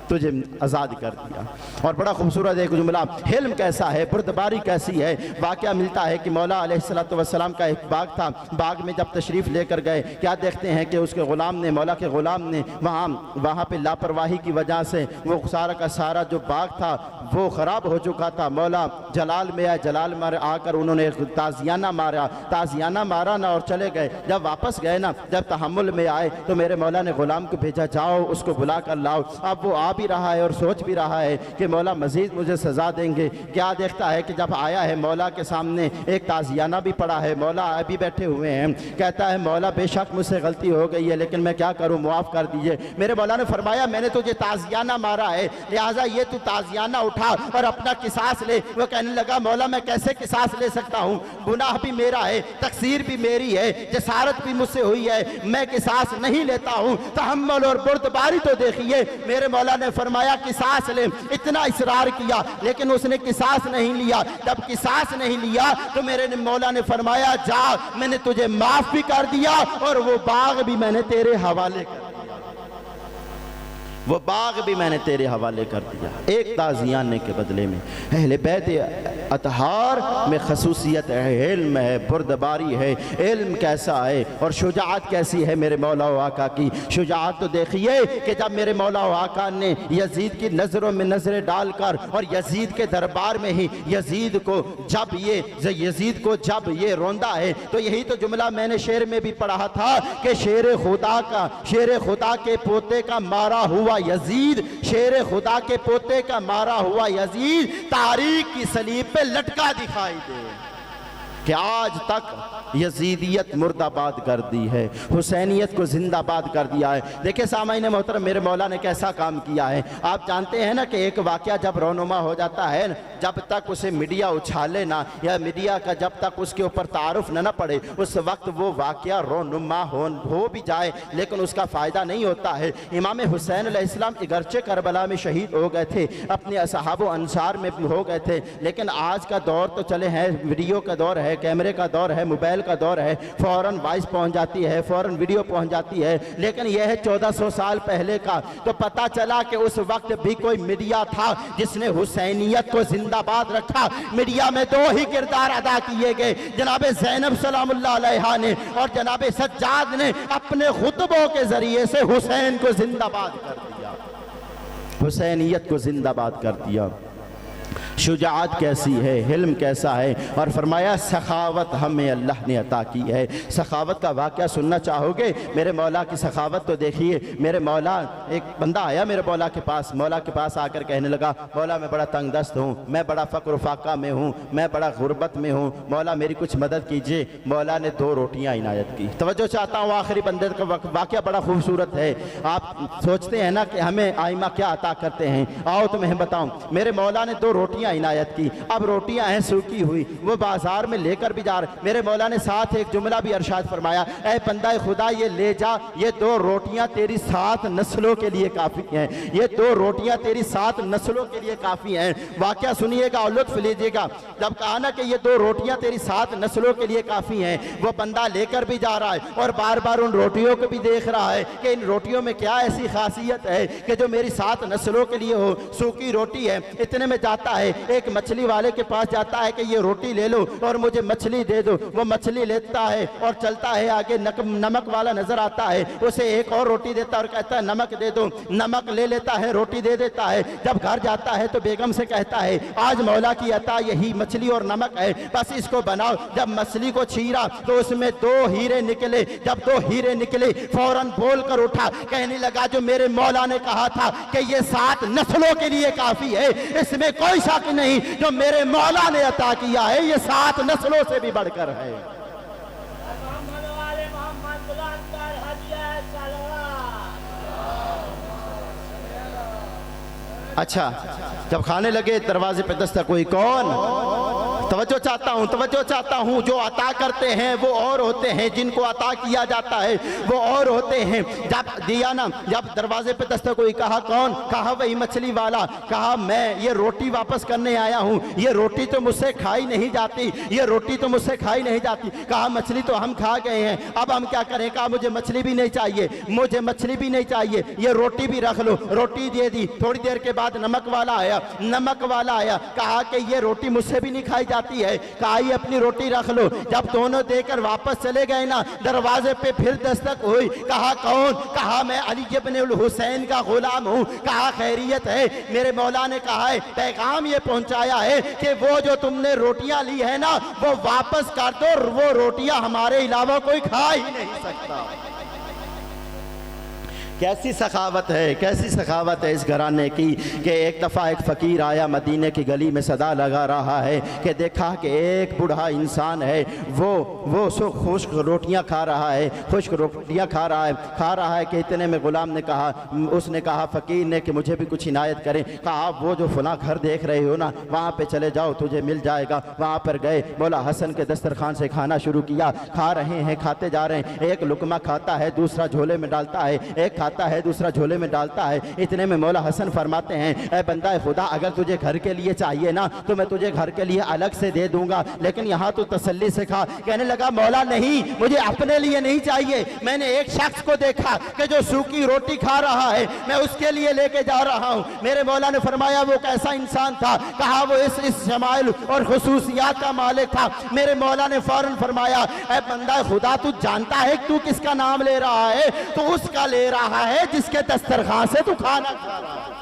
तुझे आज़ाद कर दिया। और बड़ा खूबसूरत एक जुमला, हिल्म कैसा है, बुर्दबारी कैसी है। वाक़या मिलता है कि मौला अलैहिस्सलातु वस्सलाम का एक बाग था। बाग में जब तशरीफ़ लेकर गए, क्या देखते हैं कि उसके ग़ुलाम ने, मौला के ग़ुलाम ने वहाँ पे लापरवाही की वजह से वो सारा का सारा जो बाग था वो ख़राब हो चुका था। मौला जलाल में आए, जलाल में आकर उन्होंने ताज़ियाना मारा ना और चले गए। जब वापस गए ना, जब तहम्मुल में आए तो मेरे मौला ने ग़ुलाम को भेजा, जाओ उसको बुला कर लाओ। अब वो आ भी रहा है और सोच भी रहा है कि मौला मज़ीद मुझे सज़ा देंगे। क्या देखता है कि जब आया है, मौला के सामने एक ताज़ियाना भी पड़ा है, मौला अभी बैठे हुए हैं। कहता है, मौला बेशक मुझसे गलती हो गई है, लेकिन मैं क्या करूं, मुआफ़ कर दीजिए। मेरे मौला ने फरमाया, मैंने तुझे ताज़ियाना मारा है, लिहाजा ये तू ताज़ियाना उठा और अपना किसास ले। वो कहने लगा, मौला मैं कैसे किसास ले सकता हूँ, गुनाह भी मेरा है, तकसीर भी मेरी है, जसारत भी मुझसे हुई है, मैं किसास नहीं लेता हूँ। तहम्मुल और बुर्दबारी तो देखिए। मेरे मौला ने फरमाया, किसास ले। इतना इसरार किया लेकिन उसने किसास नहीं लिया। जब किसास नहीं लिया तो मेरे मौला ने फरमाया, जा, मैंने तुझे माफ भी कर दिया और वो बाग भी मैंने तेरे हवाले कर दिया, वो बाग भी मैंने तेरे हवाले कर दिया, एक ताज़ियाने के बदले में। अहले बैत अतहार में खसूसियत है, इल्म है, बुर्दबारी है। इल्म कैसा है और शुजाअत कैसी है मेरे मौला व आका की। शुजाअत तो देखिए कि जब मेरे मौला व आका ने यजीद की नज़रों में नज़रें डालकर और यजीद के दरबार में ही यजीद को जब ये रोंदा है, तो यही तो जुमला मैंने शेर में भी पढ़ा था कि शेर खुदा के पोते का मारा हुआ यजीद, शेर खुदा के पोते का मारा हुआ यजीद तारीख की सलीब पे लटका दिखाई दे कि आज तक यजीदियत मुर्दाबाद कर दी है, हुसैनियत को जिंदाबाद कर दिया है। देखिए सामाईन मोहतरम, मेरे मौला ने कैसा काम किया है। आप जानते हैं ना कि एक वाक़या जब रोनुमा हो जाता है, जब तक उसे मीडिया उछाले ना, या मीडिया का जब तक उसके ऊपर तारुफ न पड़े, उस वक्त वो वाक़या रोनुमा हो भी जाए लेकिन उसका फ़ायदा नहीं होता है। इमाम हुसैन अलैहिस्सलाम अगरचे करबला में शहीद हो गए थे, अपने असहाब व अंसार में हो गए थे, लेकिन आज का दौर तो चले हैं, वीडियो का दौर है, कैमरे का दौर है, मोबाइल का दौर है, फौरन वॉइस पहुंच जाती है, फौरन वीडियो पहुंच जाती है। लेकिन यह है 1400 साल पहले का। तो पता चला कि उस वक्त भी कोई मीडिया था जिसने हुसैनियत को जिंदाबाद रखा। मीडिया में दो ही किरदार अदा किए गए, जनाब ज़ैनब सलामुल्लाह अलैहा ने और जनाब सज्जाद ने अपने खुतबों के जरिए से हुसैन को जिंदाबाद कर दिया, हुसैनियत को जिंदाबाद कर दिया। शुजाअत कैसी है, हिल्म कैसा है। और फरमाया, सखावत हमें अल्लाह ने अता की है। सखावत का वाक़या सुनना चाहोगे? मेरे मौला की सखावत तो देखिए। मेरे मौला, एक बंदा आया मेरे मौला के पास आकर कहने लगा, मौला मैं बड़ा तंग दस्त हूँ, मैं बड़ा फ़क्र फाका में हूँ, मैं बड़ा गुर्बत में हूँ, मौला मेरी कुछ मदद कीजिए। मौला ने 2 रोटियाँ इनायत की। तवज्जो चाहता हूँ, आखिरी बंदे का वाक़या बड़ा खूबसूरत है। आप सोचते हैं ना कि हमें आइमा क्या अता करते हैं, आओ तो मैं बताऊँ। मेरे मौला ने 2 रोटियाँ इनायत की। अब रोटियां हैं सूखी हुई, वो बाजार में लेकर भी जा रहे। मेरे मौला ने साथ एक जुमला भी अरशाद फरमाया, ऐ बंदा खुदा ये ले जा, ये 2 रोटियां तेरी 7 नस्लों के लिए काफ़ी हैं, ये 2 रोटियां तेरी 7 नस्लों के लिए काफ़ी हैं। वाक़या सुनिएगा और लुत्फ लीजिएगा। जब कहा ना कि ये 2 रोटियां तेरी 7 नस्लों के लिए काफ़ी हैं, वो बंदा लेकर भी जा रहा है और बार बार उन रोटियों को भी देख रहा है कि इन रोटियों में क्या ऐसी खासियत है कि जो मेरी 7 नस्लों के लिए हो। सूखी रोटी है, इतने में जाता है, एक मछली वाले के पास जाता है कि ये रोटी ले लो और मुझे मछली दे दो। वो मछली लेता है और चलता है आगे, नमक वाला नजर आता है, उसे एक और रोटी देता है और कहता है नमक दे दो। नमक ले लेता है, रोटी दे देता है। जब घर जाता है तो बेगम से कहता है आज मौला की अता यही मछली और नमक है, बस इसको बनाओ। जब मछली को चीरा तो उसमें 2 हीरे निकले। जब 2 हीरे निकले फौरन बोल कर उठा, कहने लगा जो मेरे मौला ने कहा था कि ये 7 नस्लों के लिए काफी है, इसमें कोई शक नहीं, जो मेरे मौला ने अता किया है ये 7 नस्लों से भी बढ़कर है। अच्छा, जब खाने लगे दरवाजे पे दस्तक हुई, कौन? तवज्जो चाहता हूं, जो अता करते हैं वो और होते हैं, जिनको अता किया जाता है वो और होते हैं। जब दिया ना, जब दरवाजे पे दस्तक हुई, कहा कौन? कहा वही मछली वाला। कहा मैं ये रोटी वापस करने आया हूं, ये रोटी तो मुझसे खाई नहीं जाती, ये रोटी तो मुझसे खाई नहीं जाती। कहा मछली तो हम खा गए हैं, अब हम क्या करें? कहा मुझे मछली भी नहीं चाहिए, मुझे मछली भी नहीं चाहिए, ये रोटी भी रख लो। रोटी दे दी। थोड़ी देर के बाद नमक वाला आया, कहा कि ये रोटी मुझसे भी नहीं खाई जाती है। कहा ये अपनी रोटी रख लो। जब दोनों देकर वापस चले गए ना, दरवाजे पे फिर दस्तक हुई। कहा कौन? कहा मैं अली इब्न हुसैन का गुलाम हूँ। कहा खैरियत है? मेरे मौला ने कहा है पैगाम ये पहुंचाया है कि वो जो तुमने रोटियां ली है ना वो वापस कर दो, वो रोटियां हमारे अलावा कोई खा ही नहीं सकता। कैसी सखावत है, कैसी सखावत है इस घराने की कि एक दफ़ा एक फ़कीर आया, मदीने की गली में सदा लगा रहा है कि देखा कि एक बूढ़ा इंसान है, वो सो खुश्क रोटियां खा रहा है, खुश्क रोटियां खा रहा है कि इतने में गुलाम ने कहा, उसने कहा फ़कीर ने कि मुझे भी कुछ इनायत करें। कहा आप वो जो फला घर देख रहे हो ना वहाँ पे चले जाओ, तुझे मिल जाएगा। वहाँ पर गए, मौला हसन के दस्तरखान से खाना शुरू किया। खा रहे हैं, खाते जा रहे हैं। एक लुकमा खाता है, दूसरा झोले में डालता है, एक खाता है दूसरा झोले में डालता है। इतने में मौला हसन फरमाते हैं ऐ बंदा खुदा, अगर तुझे घर के लिए चाहिए ना तो मैं तुझे घर के लिए अलग से दे दूंगा, लेकिन यहाँ तो तसल्ली से खा। कहने लगा मौला नहीं, मुझे अपने लिए नहीं चाहिए, मैंने एक शख्स को देखा कि जो सूखी रोटी खा रहा है, मैं उसके लिए लेके जा रहा हूँ। मेरे मौला ने फरमाया वो कैसा इंसान था? कहा वो इस शमाइल और खुसूसियात का मालिक था। मेरे मौला ने फौरन फरमाया ऐ बंदा खुदा, तू जानता है तू किसका नाम ले रहा है? तो उसका ले रहा है जिसके दस्तरखान से तू खाना खा रहा है।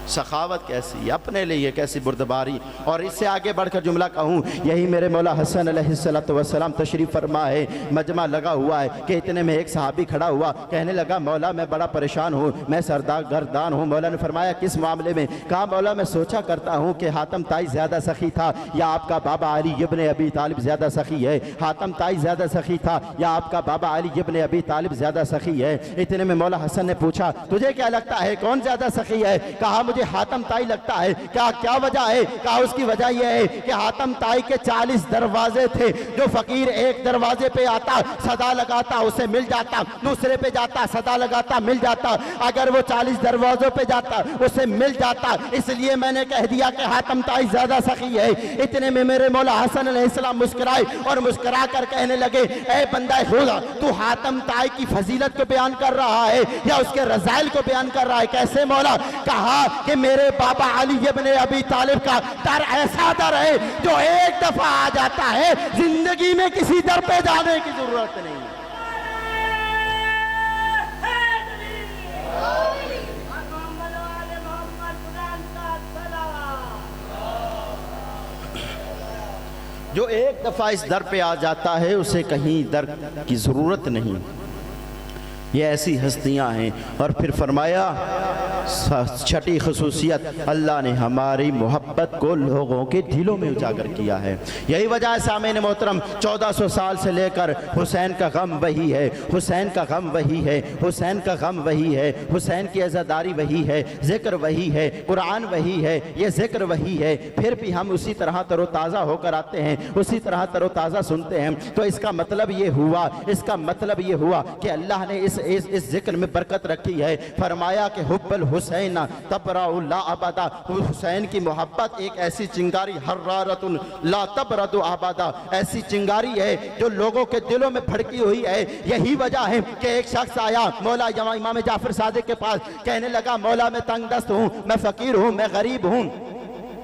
सखावत कैसी, अपने लिए कैसी बुर्दबारी। और इससे आगे बढ़कर जुमला कहूँ, यही मेरे मौला हसन अलैहिस्सलातु वस्सलाम तशरीफ़ फरमा है, मजमा लगा हुआ है कि इतने में एक सहाबी खड़ा हुआ, कहने लगा मौला मैं बड़ा परेशान हूँ, मैं सरदार गर्दान हूँ। मौला ने फरमाया किस मामले में? कहा मौला मैं सोचा करता हूँ कि हातम ताई ज़्यादा सखी था या आपका बाबा अली इब्न अबी तालिब ज़्यादा सखी है। हातम ताई ज़्यादा सखी था या आपका बाबा अली इब्न अबी तालिब ज़्यादा सखी है। इतने में मौला हसन ने पूछा तुझे क्या लगता है कौन ज़्यादा सखी है? कहा मुझे हातम ताई लगता है। क्या वजह है? कहा उसकी वजह यह है कि हातम ताई के 40 दरवाजे थे, जो फकीर एक दरवाजे पे आता सदा लगाता उसे मिल जाता, दूसरे पे जाता सदा लगाता मिल जाता, अगर वो 40 दरवाजों पे जाता उसे मिल जाता, इसलिए मैंने कह दिया कि हातम ताई ज्यादा सखी है। इतने में मेरे मौला हसन अलैहिस्सलाम मुस्कुराए और मुस्कुरा कर कहने लगे ऐ बंदा खुदा, तू हातम ताई की फजीलत को बयान कर रहा है या उसके रज़ाइल को बयान कर रहा है? कैसे मौला? कहा कि मेरे बाबा अली इब्न अबी तालिब का दर ऐसा दर है जो एक दफा आ जाता है, जिंदगी में किसी दर पे जाने की जरूरत नहीं। जो एक दफा इस दर पे आ जाता है उसे कहीं दर की जरूरत नहीं। ये ऐसी हस्तियां हैं। और फिर फरमाया छठी खसूसियत, अल्लाह ने हमारी मोहब्बत को लोगों के दिलों में उजागर किया है। यही वजह है सामने मोहतरम, 1400 साल से लेकर हुसैन का गम वही है, हुसैन का गम वही है, हुसैन का गम वही है, हुसैन की अज़ादारी वही है, जिक्र वही है, कुरान वही है, ये जिक्र वही है। फिर भी हम उसी तरह तरोताज़ा होकर आते हैं, उसी तरह तरोताज़ा सुनते हैं। तो इसका मतलब ये हुआ, इसका मतलब ये हुआ कि अल्लाह ने इस जिक्र में बरकत रखी है। फरमाया कि हुब्बुल हुसैन तबराउ ला अबदा, हुसैन की मोहब्बत एक ऐसी चिंगारी हर्रारतुन ला तबरदु अबदा, ऐसी चिंगारी है जो लोगों के दिलों में भड़की हुई है। यही वजह है कि एक शख्स आया मौला इमाम जाफर सादिक के पास, कहने लगा मौला मैं तंग दस्त हूँ, मैं फ़कीर हूँ, मैं गरीब हूँ,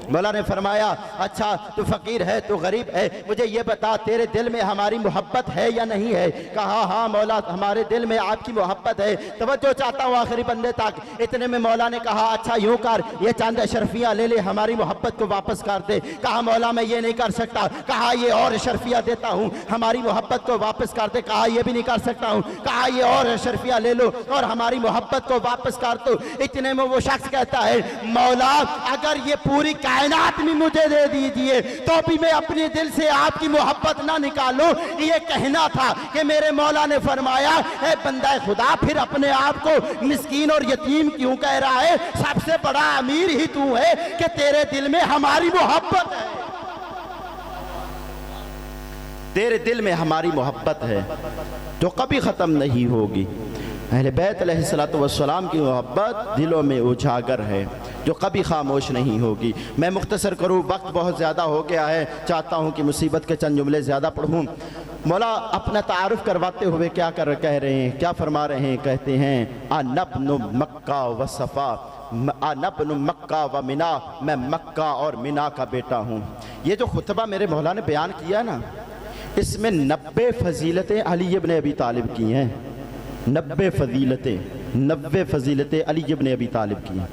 मौला ने फरमाया अच्छा तू फ़कीर है, तू गरीब है, मुझे ये बता तेरे दिल में हमारी मोहब्बत है या नहीं है? कहा हाँ मौला हमारे दिल में आपकी मोहब्बत है। तवज्जो चाहता हूँ आखिरी बंदे तक। इतने में मौला ने कहा अच्छा यूँ कर, ये चंद अशरफियाँ ले ले, हमारी मोहब्बत को वापस कर दे। कहा मौला मैं ये नहीं कर सकता। कहा ये और अशरफियाँ देता हूँ, हमारी मोहब्बत को वापस कर दे। कहा ये भी नहीं कर सकता हूँ। कहा ये और अशरफियाँ ले लो और हमारी मोहब्बत को वापस कर दो। इतने में वो शख्स कहता है मौला अगर ये पूरी कायनात में मुझे दे दीजिए तो भी मैं अपने दिल से आपकी मोहब्बत ना निकालूं। ये कहना था कि मेरे मौला ने फरमाया ए बंदा खुदा फिर अपने आप को मिस्कीन और यतीम क्यों कह रहा है? सबसे बड़ा अमीर ही तू है कि तेरे दिल में हमारी मोहब्बत है, तेरे दिल में हमारी मोहब्बत है जो कभी ख़त्म नहीं होगी। अहले बैत अलैहिस्सलातु वस्सलाम की मोहब्बत दिलों में उजागर है जो कभी खामोश नहीं होगी। मैं मुख्तसर करूँ, वक्त बहुत ज़्यादा हो गया है, चाहता हूँ कि मुसीबत के चंद जुमले ज़्यादा पढ़ूँ। मौला अपना तारुफ करवाते हुए क्या कह रहे हैं, क्या फरमा रहे हैं? कहते हैं अनब्नु मक्का व सफ़ा, अनब्नु मक्का व मिना, मैं मक्का और मिना का बेटा हूँ। ये जो खुतबा मेरे मौला ने बयान किया ना, इसमें 90 फजीलतें अली इब्न अबी तालिब की हैं। 90 फजीलतें अली इब्न अबी तालिब की हैं।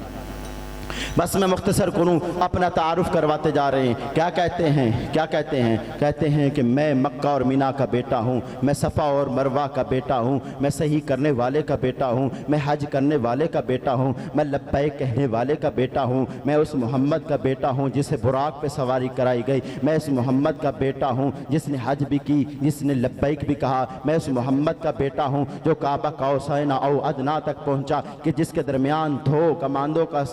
बस मैं मुख्तसर करूँ, अपना तारुफ करवाते जा रहे हैं। क्या कहते हैं? क्या कहते हैं? कहते हैं कि मैं मक्का और मीना का बेटा हूँ, मैं सफ़ा और मरवा का बेटा हूँ, मैं सही करने वाले का बेटा हूँ, मैं हज करने वाले का बेटा हूँ, मैं लब्बैक कहने वाले का बेटा हूँ, मैं उस मोहम्मद का बेटा हूँ जिसे बुराक पे सवारी कराई गई, मैं उस मोहम्मद का बेटा हूँ जिसने हज भी की, जिसने लब्बैक भी कहा, मैं उस मोहम्मद का बेटा हूँ जो काबा कौसैन औ अदना तक पहुँचा कि जिसके दरमियान 2 कमांडों का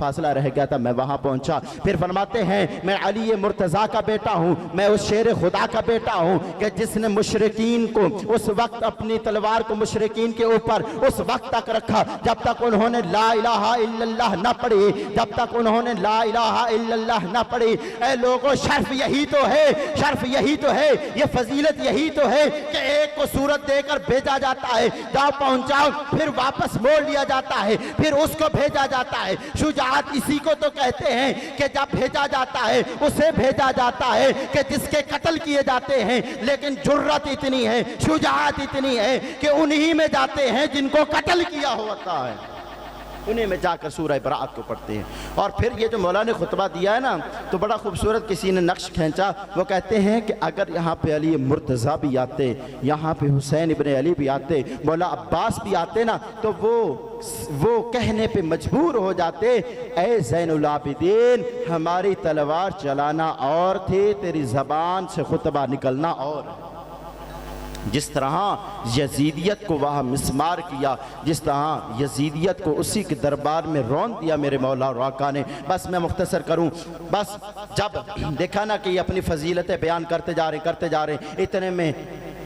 फासला रह गया था, मैं वहां पहुंचा। फिर फरमाते हैं मैं अली मुर्तज़ा का बेटा हूं, मैं उस शेर खुदा का बेटा हूं कि जिसने मुशरिकीन को उस वक्त अपनी तलवार को मुशरिकीन के ऊपर उस वक्त तक रखा जब तक उन्होंने ला इलाहा इल्लल्लाह ना पढ़ी, जब तक उन्होंने ला इलाहा इल्लल्लाह ना पढ़ी। ऐ लोगों शर्फ यही तो है, शर्फ यही तो है, ये फजीलत यही तो है कि एक को सूरत देकर भेजा जाता है, जाओ पहुंचाओ, फिर वापस मोड़ लिया जाता है, फिर उसको भेजा जाता है। शुजाअत इसी को तो कहते हैं कि जब भेजा जाता है उसे भेजा जाता है कि जिसके कत्ल किए जाते हैं, लेकिन जुर्रत इतनी है, शुजाअत इतनी है कि उन्हीं में जाते हैं जिनको कत्ल किया होता है, उन्हीं में जाकर सूरह बरात को पढ़ते हैं। और फिर ये जो मौला ने खुतबा दिया है ना, तो बड़ा खूबसूरत किसी ने नक्श खींचा। वो कहते हैं कि अगर यहाँ पे अली मुर्तज़ा भी आते, यहाँ पे हुसैन इब्न अली भी आते, मौला अब्बास भी आते ना, तो वो कहने पे मजबूर हो जाते ए ज़ैनुल आबिदीन हमारी तलवार चलाना और थी, तेरी ज़बान से खुतबा निकलना और। जिस तरह यजीदियत को वहाँ मिसमार किया, जिस तरह यजीदियत को उसी के दरबार में रौन दिया मेरे मौला और आका ने। बस मैं मुख्तसर करूँ, बस जब देखा ना कि ये अपनी फजीलतें बयान करते जा रहे, इतने में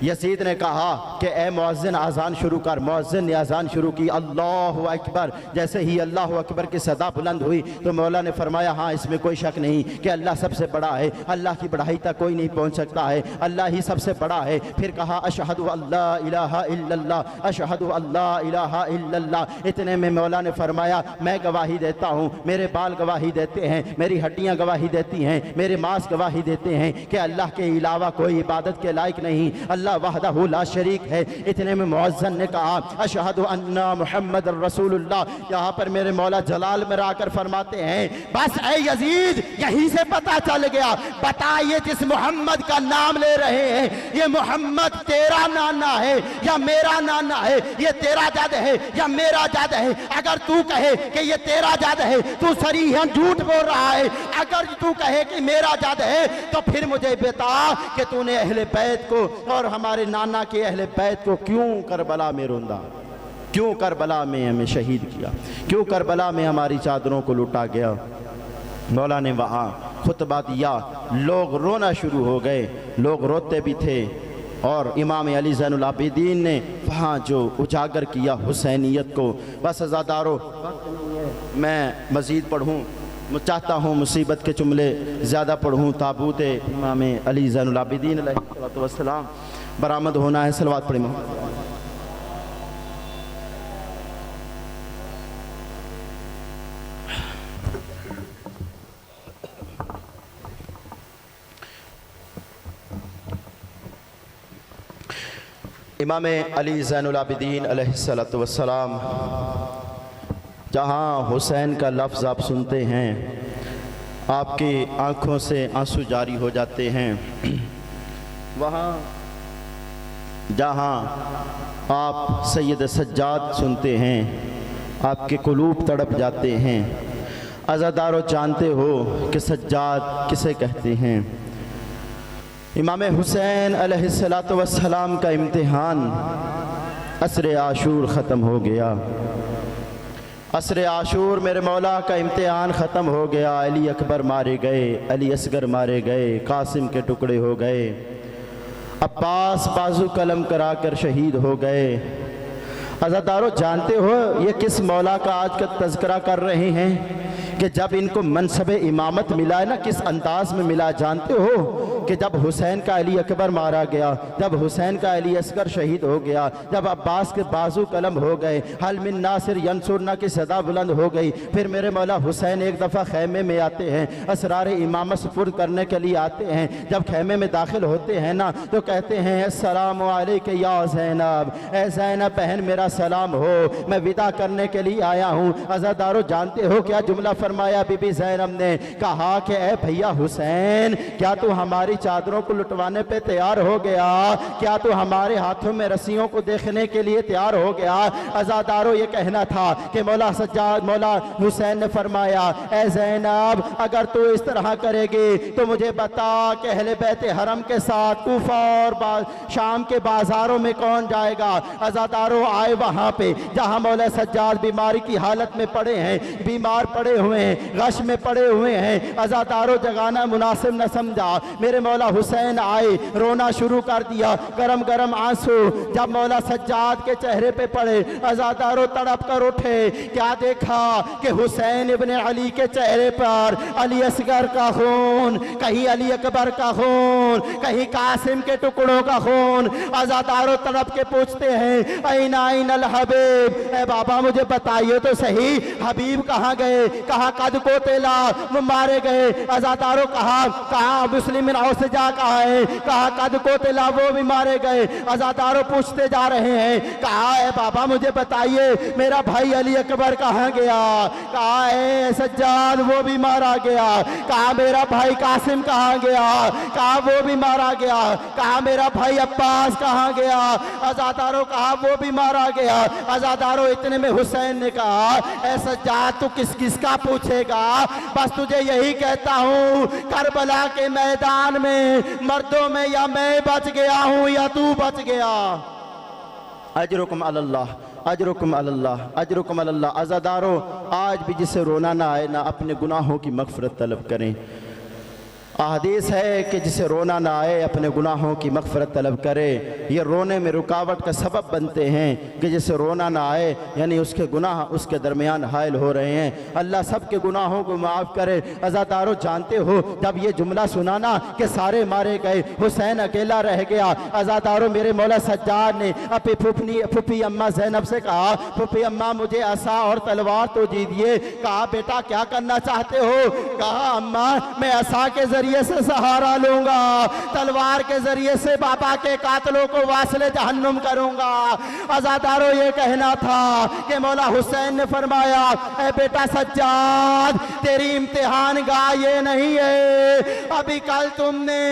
यजीद ने कहा कि ए मुअज्जिन आज़ान शुरू कर। मुअज्जिन ने आज़ान शुरू की, अल्लाहु अकबर। जैसे ही अल्लाहु अकबर की सदा बुलंद हुई तो मौला ने फरमाया हाँ इसमें कोई शक नहीं कि अल्लाह सबसे बड़ा है, अल्लाह की बढ़ाई तक कोई नहीं पहुंच सकता है, अल्लाह ही सबसे बड़ा है। फिर कहा अशहदु अल्ला इलाहा इल्लल्लाह, अशहदु अल्ला इलाहा इल्लल्लाह। इतने में मौला ने फरमाया मैं गवाही देता हूँ, मेरे बाल गवाही देते हैं, मेरी हड्डियाँ गवाही देती हैं, मेरे मांस गवाही देते हैं कि अल्लाह के अलावा कोई इबादत के लायक नहीं, अल्लाह वहदहु ला शरीक है। इतने में मुअज्जिन ने कहा अशहदु अन्ना मुहम्मद रसूलुल्लाह। यहाँ पर मेरे मौला जलाल में आकर फरमाते हैं बस ऐ यजीद यहीं से पता चल गया, बताइए जिस मोहम्मद का नाम ले रहे हैं ये मोहम्मद तेरा नाना है या मेरा नाना है, ये तेरा जद है या मेरा जद है। अगर तू कहे कि ये तेरा जद है तू सरीहन झूठ बोल रहा है, अगर तू कहे कि मेरा जद है तो फिर मुझे बता कि तूने अहले बैत को और हमारे नाना के अहले बैत को क्यों करबला में रोंदा, क्यों करबला में हमें शहीद किया, क्यों करबला में हमारी चादरों को लूटा गया। मौला ने वहाँ खुतबा दिया, लोग रोना शुरू हो गए, लोग रोते भी थे। और इमाम अली ज़ैनुल आबिदीन ने वहाँ जो उजागर किया हुसैनियत को। बस अज़ादारों मैं मज़ीद पढ़ूँ, चाहता हूँ मुसीबत के जुमले ज़्यादा पढ़ूँ। ताबूत इमाम अली ज़ैनुल आबिदीन अलैहिस्सलाम बरामद होना है। सलवात पढ़े मोहम्मद। इमाम अली ज़ैनुल आबिदीन अलैहिस्सलातु वस्सलाम, जहाँ हुसैन का लफ्ज़ आप सुनते हैं आपकी आँखों से आंसू जारी हो जाते हैं। वहाँ जहाँ आप सैयद सज्जाद सुनते हैं आपके कुलूब तड़प जाते हैं। अज़ादारो जानते हो कि सज्जाद किसे कहते हैं। इमाम हुसैन अलैहिस्सलातु वस्सलाम का इम्तिहान असर आशूर ख़त्म हो गया। असर आशूर मेरे मौला का इम्तिहान ख़त्म हो गया। अली अकबर मारे गए, अली असगर मारे गए, कासिम के टुकड़े हो गए, अब्बास बाजू कलम करा कर शहीद हो गए। अज़ादारो जानते हो ये किस मौला का आज का तज़किरा कर रहे हैं कि जब इनको मनसब इमामत मिला है ना, किस अंदाज में मिला। जानते हो कि जब हुसैन का अली अकबर मारा गया, जब हुसैन का अली असगर शहीद हो गया, जब अब्बास के बाजू कलम हो गए, हल मिन नासिर यंसुरना की सदा बुलंद हो गई। फिर मेरे मौला हुसैन एक दफ़ा खैमे में आते हैं, असरार इमामत सुपुर्द करने के लिए आते हैं। जब खैमे में दाखिल होते हैं ना तो कहते हैं अस्सलामु अलैका या ज़ैनब, ए ज़ैनब बहन मेरा सलाम हो, मैं विदा करने के लिए आया हूँ। अज़ादारो जानते हो क्या जुमला फरमाया बीबी ज़ैनब ने? कहा कि ए भैया हुसैन, क्या तू हमारी चादरों को लुटवाने पे तैयार हो गया? क्या तू हमारे हाथों में रस्सियों को देखने के लिए तैयार हो गया? अज़ादारो ये कहना था कि मौला सज्जाद मौला हुसैन ने फरमाया, ए ज़ैनब अगर तू इस तरह करेगी तो मुझे बता कि अहले बैत हरम के साथ कूफा और शाम के बाजारों में कौन जाएगा? अज़ादारो आए वहाँ पे जहाँ मौला सज्जाद बीमारी की हालत में पड़े हैं, बीमार पड़े हुए हैं, गश में पड़े हुए हैं। अज़ादारो जगाना मुनासिब न समझा। मेरे मौला हुसैन आए, रोना शुरू कर दिया, गरम गरम आंसू जब मौला सज्जाद के चेहरे पे पड़े, अज़ादारो तड़प कर उठे। क्या देखा कि हुसैन इब्ने अली के चेहरे पर अली असगर का खून, कहीं अली अकबर का खून, कहीं कासिम के टुकड़ों का खून। अज़ादारो तड़प के पूछते हैं, ऐन अल हबीब, ए बाबा मुझे बताइए तो सही हबीब कहाँ गए? कहाँ कद को तेला वो मारे गए? अज़ादारो कहाँ मुस्लिम से जा कहा है? कहा कद को तेला वो भी मारे गए। अज़ादारो पूछते जा रहे हैं, कहा है बाबा मुझे बताइए मेरा भाई अली अकबर कहाँ गया? कहा है सज्जाद वो भी मारा गया। कहा मेरा भाई कासिम कहाँ गया? कहा वो भी मारा गया। कहा मेरा भाई अब्बास कहाँ गया? अज़ादारो कहा वो भी मारा गया। अज़ादारो इतने में हुसैन ने कहा, ऐ सज्जाद तू किस किस का पूछेगा? बस तुझे यही कहता हूँ करबला के मैदान में मर्दों में या मैं बच गया हूँ या तू बच गया। अजरुकुम अल्लाह, अजरुकुम अल्लाह, अजरुकुम अल्लाह। अज़ादारो आज भी जिसे रोना ना आए ना अपने गुनाहों की मग़फ़िरत तलब करें। हदीस है कि जिसे रोना ना आए अपने गुनाहों की मग़फ़िरत तलब करे। ये रोने में रुकावट का सबब बनते हैं कि जिसे रोना ना आए यानी उसके गुनाह उसके दरमियान हायल हो रहे हैं। अल्लाह सब के गुनाहों को माफ़ करे। अज़ादारो जानते हो जब ये जुमला सुना ना कि सारे मारे गए, हुसैन अकेला रह गया। अज़ादारो मेरे मौला सज्जाद ने अपनी फूफी अम्मा ज़ैनब से कहा, फूफी अम्मा मुझे असा और तलवार तो दीजिए। कहा बेटा क्या करना चाहते हो? कहा अम्मा मैं असा के जरिए से सहारा लूंगा, तलवार के जरिए से बाबा के कातलों को वासले जहन्नुम करूंगा। अज़ादारो ये कहना था कि मौला हुसैन ने फरमाया, ए बेटा सज्जाद तेरी इम्तिहान गाह ये नहीं है। अभी कल तुमने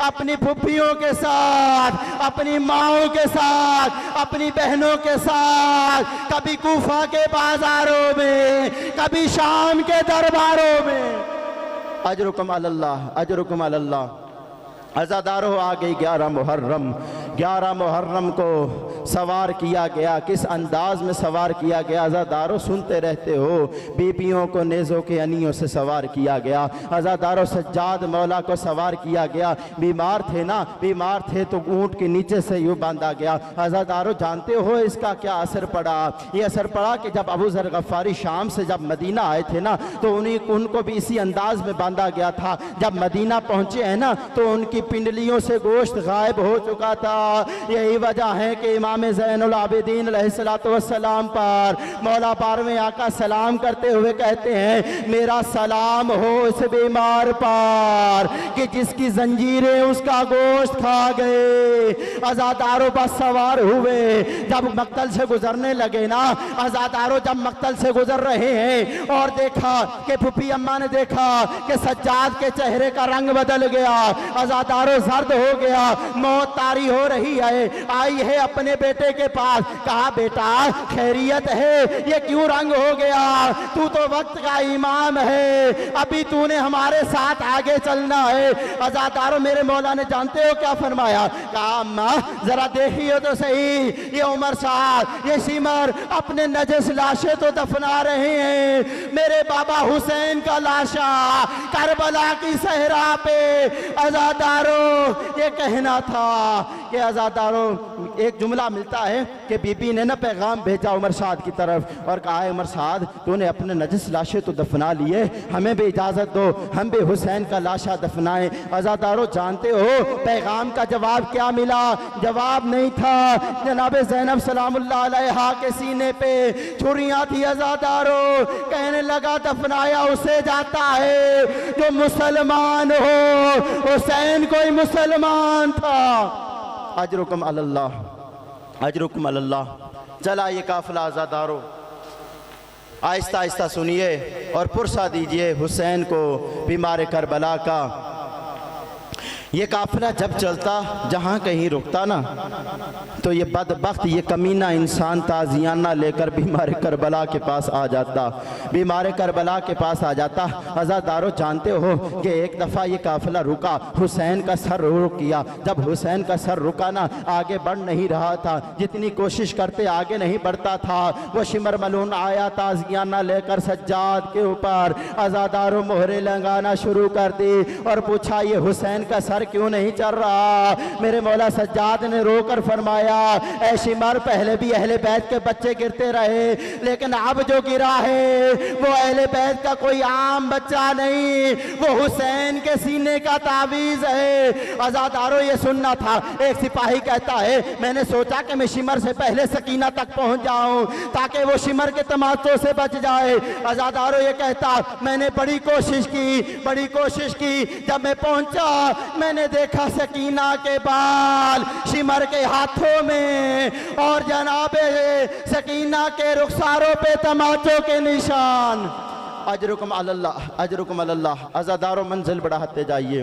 अपनी फुफ्फियों के साथ, अपनी माओं के साथ, अपनी बहनों के साथ कभी कूफा के बाजारों में, कभी शाम के दरबारों में अजरुकुम अल्लाह, अजरुकुम अल्लाह। अज़ादारो आ गई 11 मुहर्रम। 11 मुहर्रम को सवार किया गया। किस अंदाज में सवार किया गया? अज़ादारो सुनते रहते हो, बीबियों को नेज़ों के अनियों से सवार किया गया। अज़ादारो सज्जाद मौला को सवार किया गया। बीमार थे ना, बीमार थे तो ऊँट के नीचे से यूँ बांधा गया। अज़ादारो जानते हो इसका क्या असर पड़ा? ये असर पड़ा कि जब अबू ज़र गफ़ारी शाम से जब मदीना आए थे ना तो उनको भी इसी अंदाज में बांधा गया था। जब मदीना पहुँचे हैं ना तो उनकी पिंडलियों से गोश्त गायब हो चुका था। यही वजह है कि इमाम ज़ैनुल आबिदीन अलैहिस्सलातु वस्सलाम पर मौला 12वें आका सलाम करते हुए कहते हैं, मेरा सलाम हो इस बीमार पर कि जिसकी जंजीरें उसका गोश्त खा गए। अज़ादारों पर सवार हुए, जब मक्तल से गुजरने लगे ना, अज़ादारों जब मक्तल से गुजर रहे हैं और देखा कि फूफी अम्मा ने देखा कि सज्जाद के चेहरे का रंग बदल गया, अज़ादारों जर्द हो गया, मौत तारी हो रही है, आई है अपने बेटे के पास, कहा बेटा खैरियत है, ये क्यों रंग हो गया? तू तो वक्त का इमाम है, अभी तूने हमारे साथ आगे चलना है। अज़ादारों मेरे मौला ने जानते हो क्या फरमाया? कहा अम्मा जरा देखिए तो सही, ये उमर साहब ये सिमर अपने नजस लाशें तो दफना रहे हैं, मेरे बाबा हुसैन का लाशा करबला की सहरा पे। अज़ादारों ये कहना था कि अज़ादारों एक जुमला मिलता है कि बीबी ने ना पैगाम भेजा उमर साद की तरफ और कहा है उमर साद तूने अपने नजस लाशें तो दफना लिए, हमें भी इजाज़त दो, हम भी हुसैन का लाशा दफनाएं। अज़ादारों जानते हो पैगाम का जवाब क्या मिला? जवाब नहीं था, जनाब ज़ैनब सलामुल्लाह अलैहा के सीने पे छुरियां थी। अज़ादारों कहने लगा दफनाया उसे जाता है जो मुसलमान हो, हुसैन कोई मुसलमान था। अजरुकुम अल्लाह, अजरुकुम अल्लाह। चला ये काफिला अज़ादारों आहिस्ता आहिस्ता सुनिए और पुरसा दीजिए हुसैन को बीमार करबला का। ये काफिला जब चलता जहाँ कहीं रुकता ना तो ये बदबख्त ये कमीना इंसान ताजियाना लेकर बीमार करबला के पास आ जाता, बीमार करबला के पास आ जाता। अज़ादारों जानते हो कि एक दफ़ा ये काफिला रुका, हुसैन का सर रुक गया। जब हुसैन का सर रुका ना आगे बढ़ नहीं रहा था, जितनी कोशिश करते आगे नहीं बढ़ता था। वो शिमर मलून आया ताजियाना लेकर सज्जाद के ऊपर। अज़ादारों मोहरे लगाना शुरू कर दी और पूछा ये हुसैन का सर क्यों नहीं चल रहा? मेरे मौला सज्जाद ने रोकर फरमाया, ऐ शिमर पहले भी अहले बैत के बच्चे गिरते रहे, लेकिन अब जो गिरा है वो अहले बैत का कोई आम बच्चा नहीं, वो हुसैन के सीने का तावीज़ है। अज़ादारों ये सुनना था। एक सिपाही कहता है मैंने सोचा कि मैं शिमर से पहले सकीना तक पहुंच जाऊं ताकि वो शिमर के तमाचों से बच जाए। अज़ादारों ये कहता मैंने बड़ी कोशिश की, बड़ी कोशिश की, जब मैं पहुंचा मैंने देखा सकीना के बाल शिमर के हाथों में और जनाबे सकीना के रुखसारों पे तमाचों के निशान। अजरुकुम अल्लाह, अजरुकुम अल्लाह। अज़ादारों मंजिल बढ़ाते जाइए।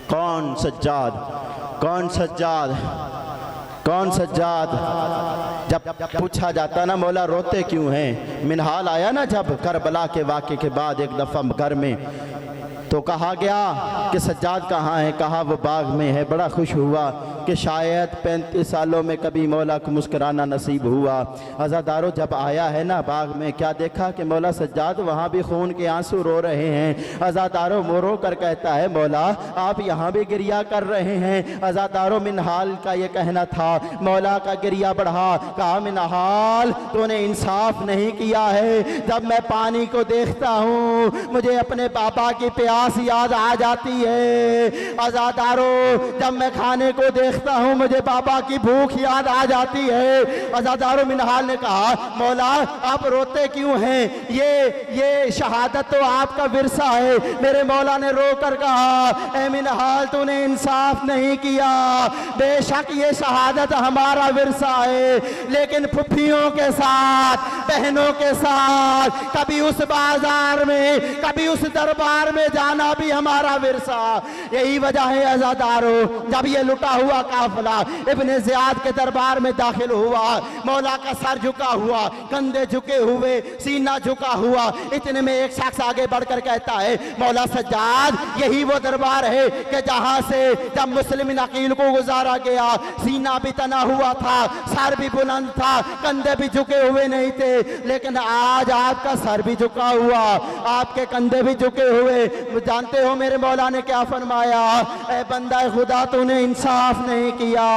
कौन सज्जाद, कौन सज्जाद, कौन सज्जाद? जब पूछा जाता ना मौला रोते क्यों हैं? मिनहाल आया ना जब करबला के वाक़े के बाद एक दफ़ा घर में तो कहा गया कि सज्जाद कहाँ है? कहा वो बाग में है। बड़ा खुश हुआ कि शायद 35 सालों में कभी मौला को मुस्कुराना नसीब हुआ। अज़ादारों जब आया है ना बाग में, क्या देखा कि मौला सज्जाद वहाँ भी खून के आंसू रो रहे हैं। अज़ादारों वो रो कर कहता है मौला आप यहाँ भी गिरिया कर रहे हैं। अज़ादारों मिनहाल का ये कहना था, मौला का गिरिया बढ़ा। कहा मिनहाल तूने इंसाफ नहीं किया है, जब मैं पानी को देखता हूँ मुझे अपने पापा की प्यास याद आ जाती है। अज़ादारों जब मैं खाने को देखता हूँ मुझे बाबा की भूख याद आ जाती है। अज़ादारों मिनहाल ने कहा मौला आप रोते क्यों हैं? ये शहादत तो आपका विरसा है। मेरे मौला ने रो कर कहा ए मिनहाल तूने इंसाफ नहीं किया, बेशक ये शहादत हमारा विरसा है, लेकिन फुफ्फियों के साथ बहनों के साथ कभी उस बाजार में कभी उस दरबार में जाना भी हमारा विरसा। यही वजह है अज़ादारों जब ये लुटा हुआ काफिला इब्ने ज़ियाद के दरबार में दाखिल हुआ, मौला का सर झुका हुआ, कंधे झुके हुए, सीना झुका हुआ, इतने में एक शख्स आगे बढ़कर कहता है मौला सज्जाद यही वो दरबार है कि जहां से जब मुस्लिम अकील को गुजारा गया सीना भी तना हुआ था, सर भी बुलंद था, कंधे भी झुके हुए नहीं थे, लेकिन आज आपका सर भी झुका हुआ, आपके कंधे भी झुके हुए। जानते हो मेरे मौला ने क्या फरमाया? ऐ बंदा खुदा तूने इंसाफ नहीं किया।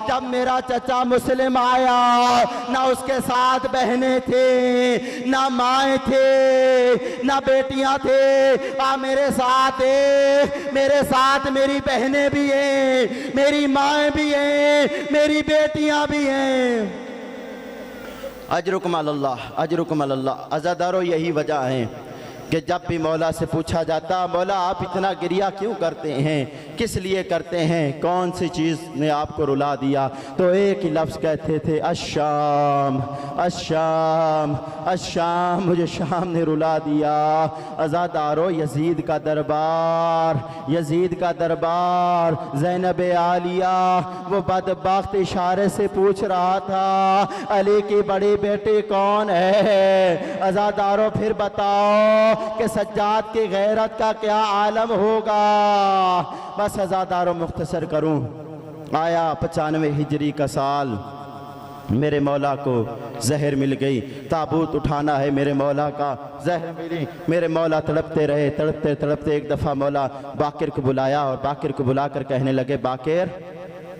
जब मेरा चचा मुस्लिम आया, ना उसके साथ बहनें थे, ना माएँ थे, ना बेटियां थे। मेरे साथ मेरी बहनें भी हैं, मेरी माएँ भी हैं, मेरी बेटियां भी हैं। अजरुकुम अल्लाह, अजरुकुम अल्लाह। अज़ादारो, यही वजह है कि जब भी मौला से पूछा जाता, मौला आप इतना गिरिया क्यों करते हैं, किस लिए करते हैं, कौन सी चीज़ ने आपको रुला दिया, तो एक ही लफ्ज़ कहते थे, अश्शाम, अश्शाम, अश्शाम, मुझे शाम ने रुला दिया। अज़ादारो, यजीद का दरबार, यजीद का दरबार, ज़ैनब आलिया वो बदबख्त इशारे से पूछ रहा था, अली की बड़ी बेटी कौन है? अज़ादारो, फिर बताओ कि सज्जाद की गैरत का क्या आलम होगा। बस अज़ादारों मुख्तसर करूं, आया 95 हिजरी का साल, मेरे मौला को जहर मिल गई, ताबूत उठाना है, मेरे मौला का जहर मिली। मेरे मौला तड़पते रहे, तड़पते तड़पते एक दफ़ा मौला बाकिर को बुलाया और बाकिर को बुलाकर कहने लगे, बाकिर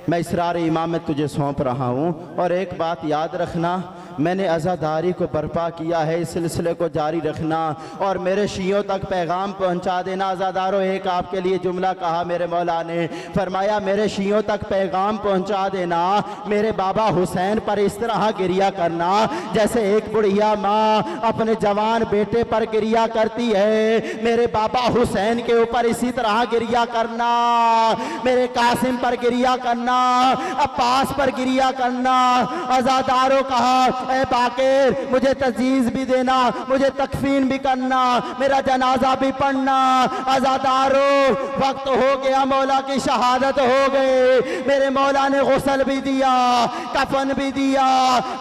मैं इसरार इमामत तुझे सौंप रहा हूँ, और एक बात याद रखना, मैंने अज़ादारी को बर्पा किया है, इस सिलसिले को जारी रखना और मेरे शियों तक पैगाम पहुँचा देना। अज़ादारों, एक आपके लिए जुमला कहा मेरे मौला ने, फरमाया मेरे शियों तक पैगाम पहुँचा देना, मेरे बाबा हुसैन पर इस तरह गिरिया करना जैसे एक बुढ़िया माँ अपने जवान बेटे पर गिरिया करती है। मेरे बाबा हुसैन के ऊपर इसी तरह गिरिया करना, मेरे कासिम पर गिरिया करना, अब्बास पर गिरिया करना। अज़ादारों कहा, ऐ बाकिर मुझे तजीज़ भी देना, मुझे तकफीन भी करना, मेरा जनाजा भी पढ़ना। अज़ादारों, वक्त हो गया, मौला की शहादत हो गई। मेरे मौला ने गुस्ल भी दिया, कफन भी दिया।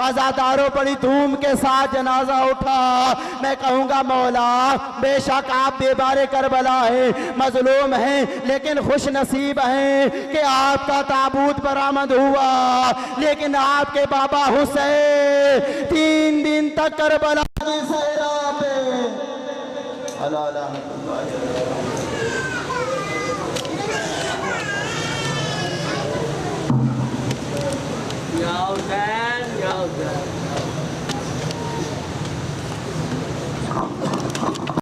अज़ादारों, बड़ी धूम के साथ जनाजा उठा। मैं कहूँगा मौला, बेशक आप बेबारे करबला है, मजलूम हैं, लेकिन खुश नसीब हैं कि आपका ताबूत बरामद हुआ, लेकिन आपके बाबा हुसैन 3 दिन तक करबला की सहरा पे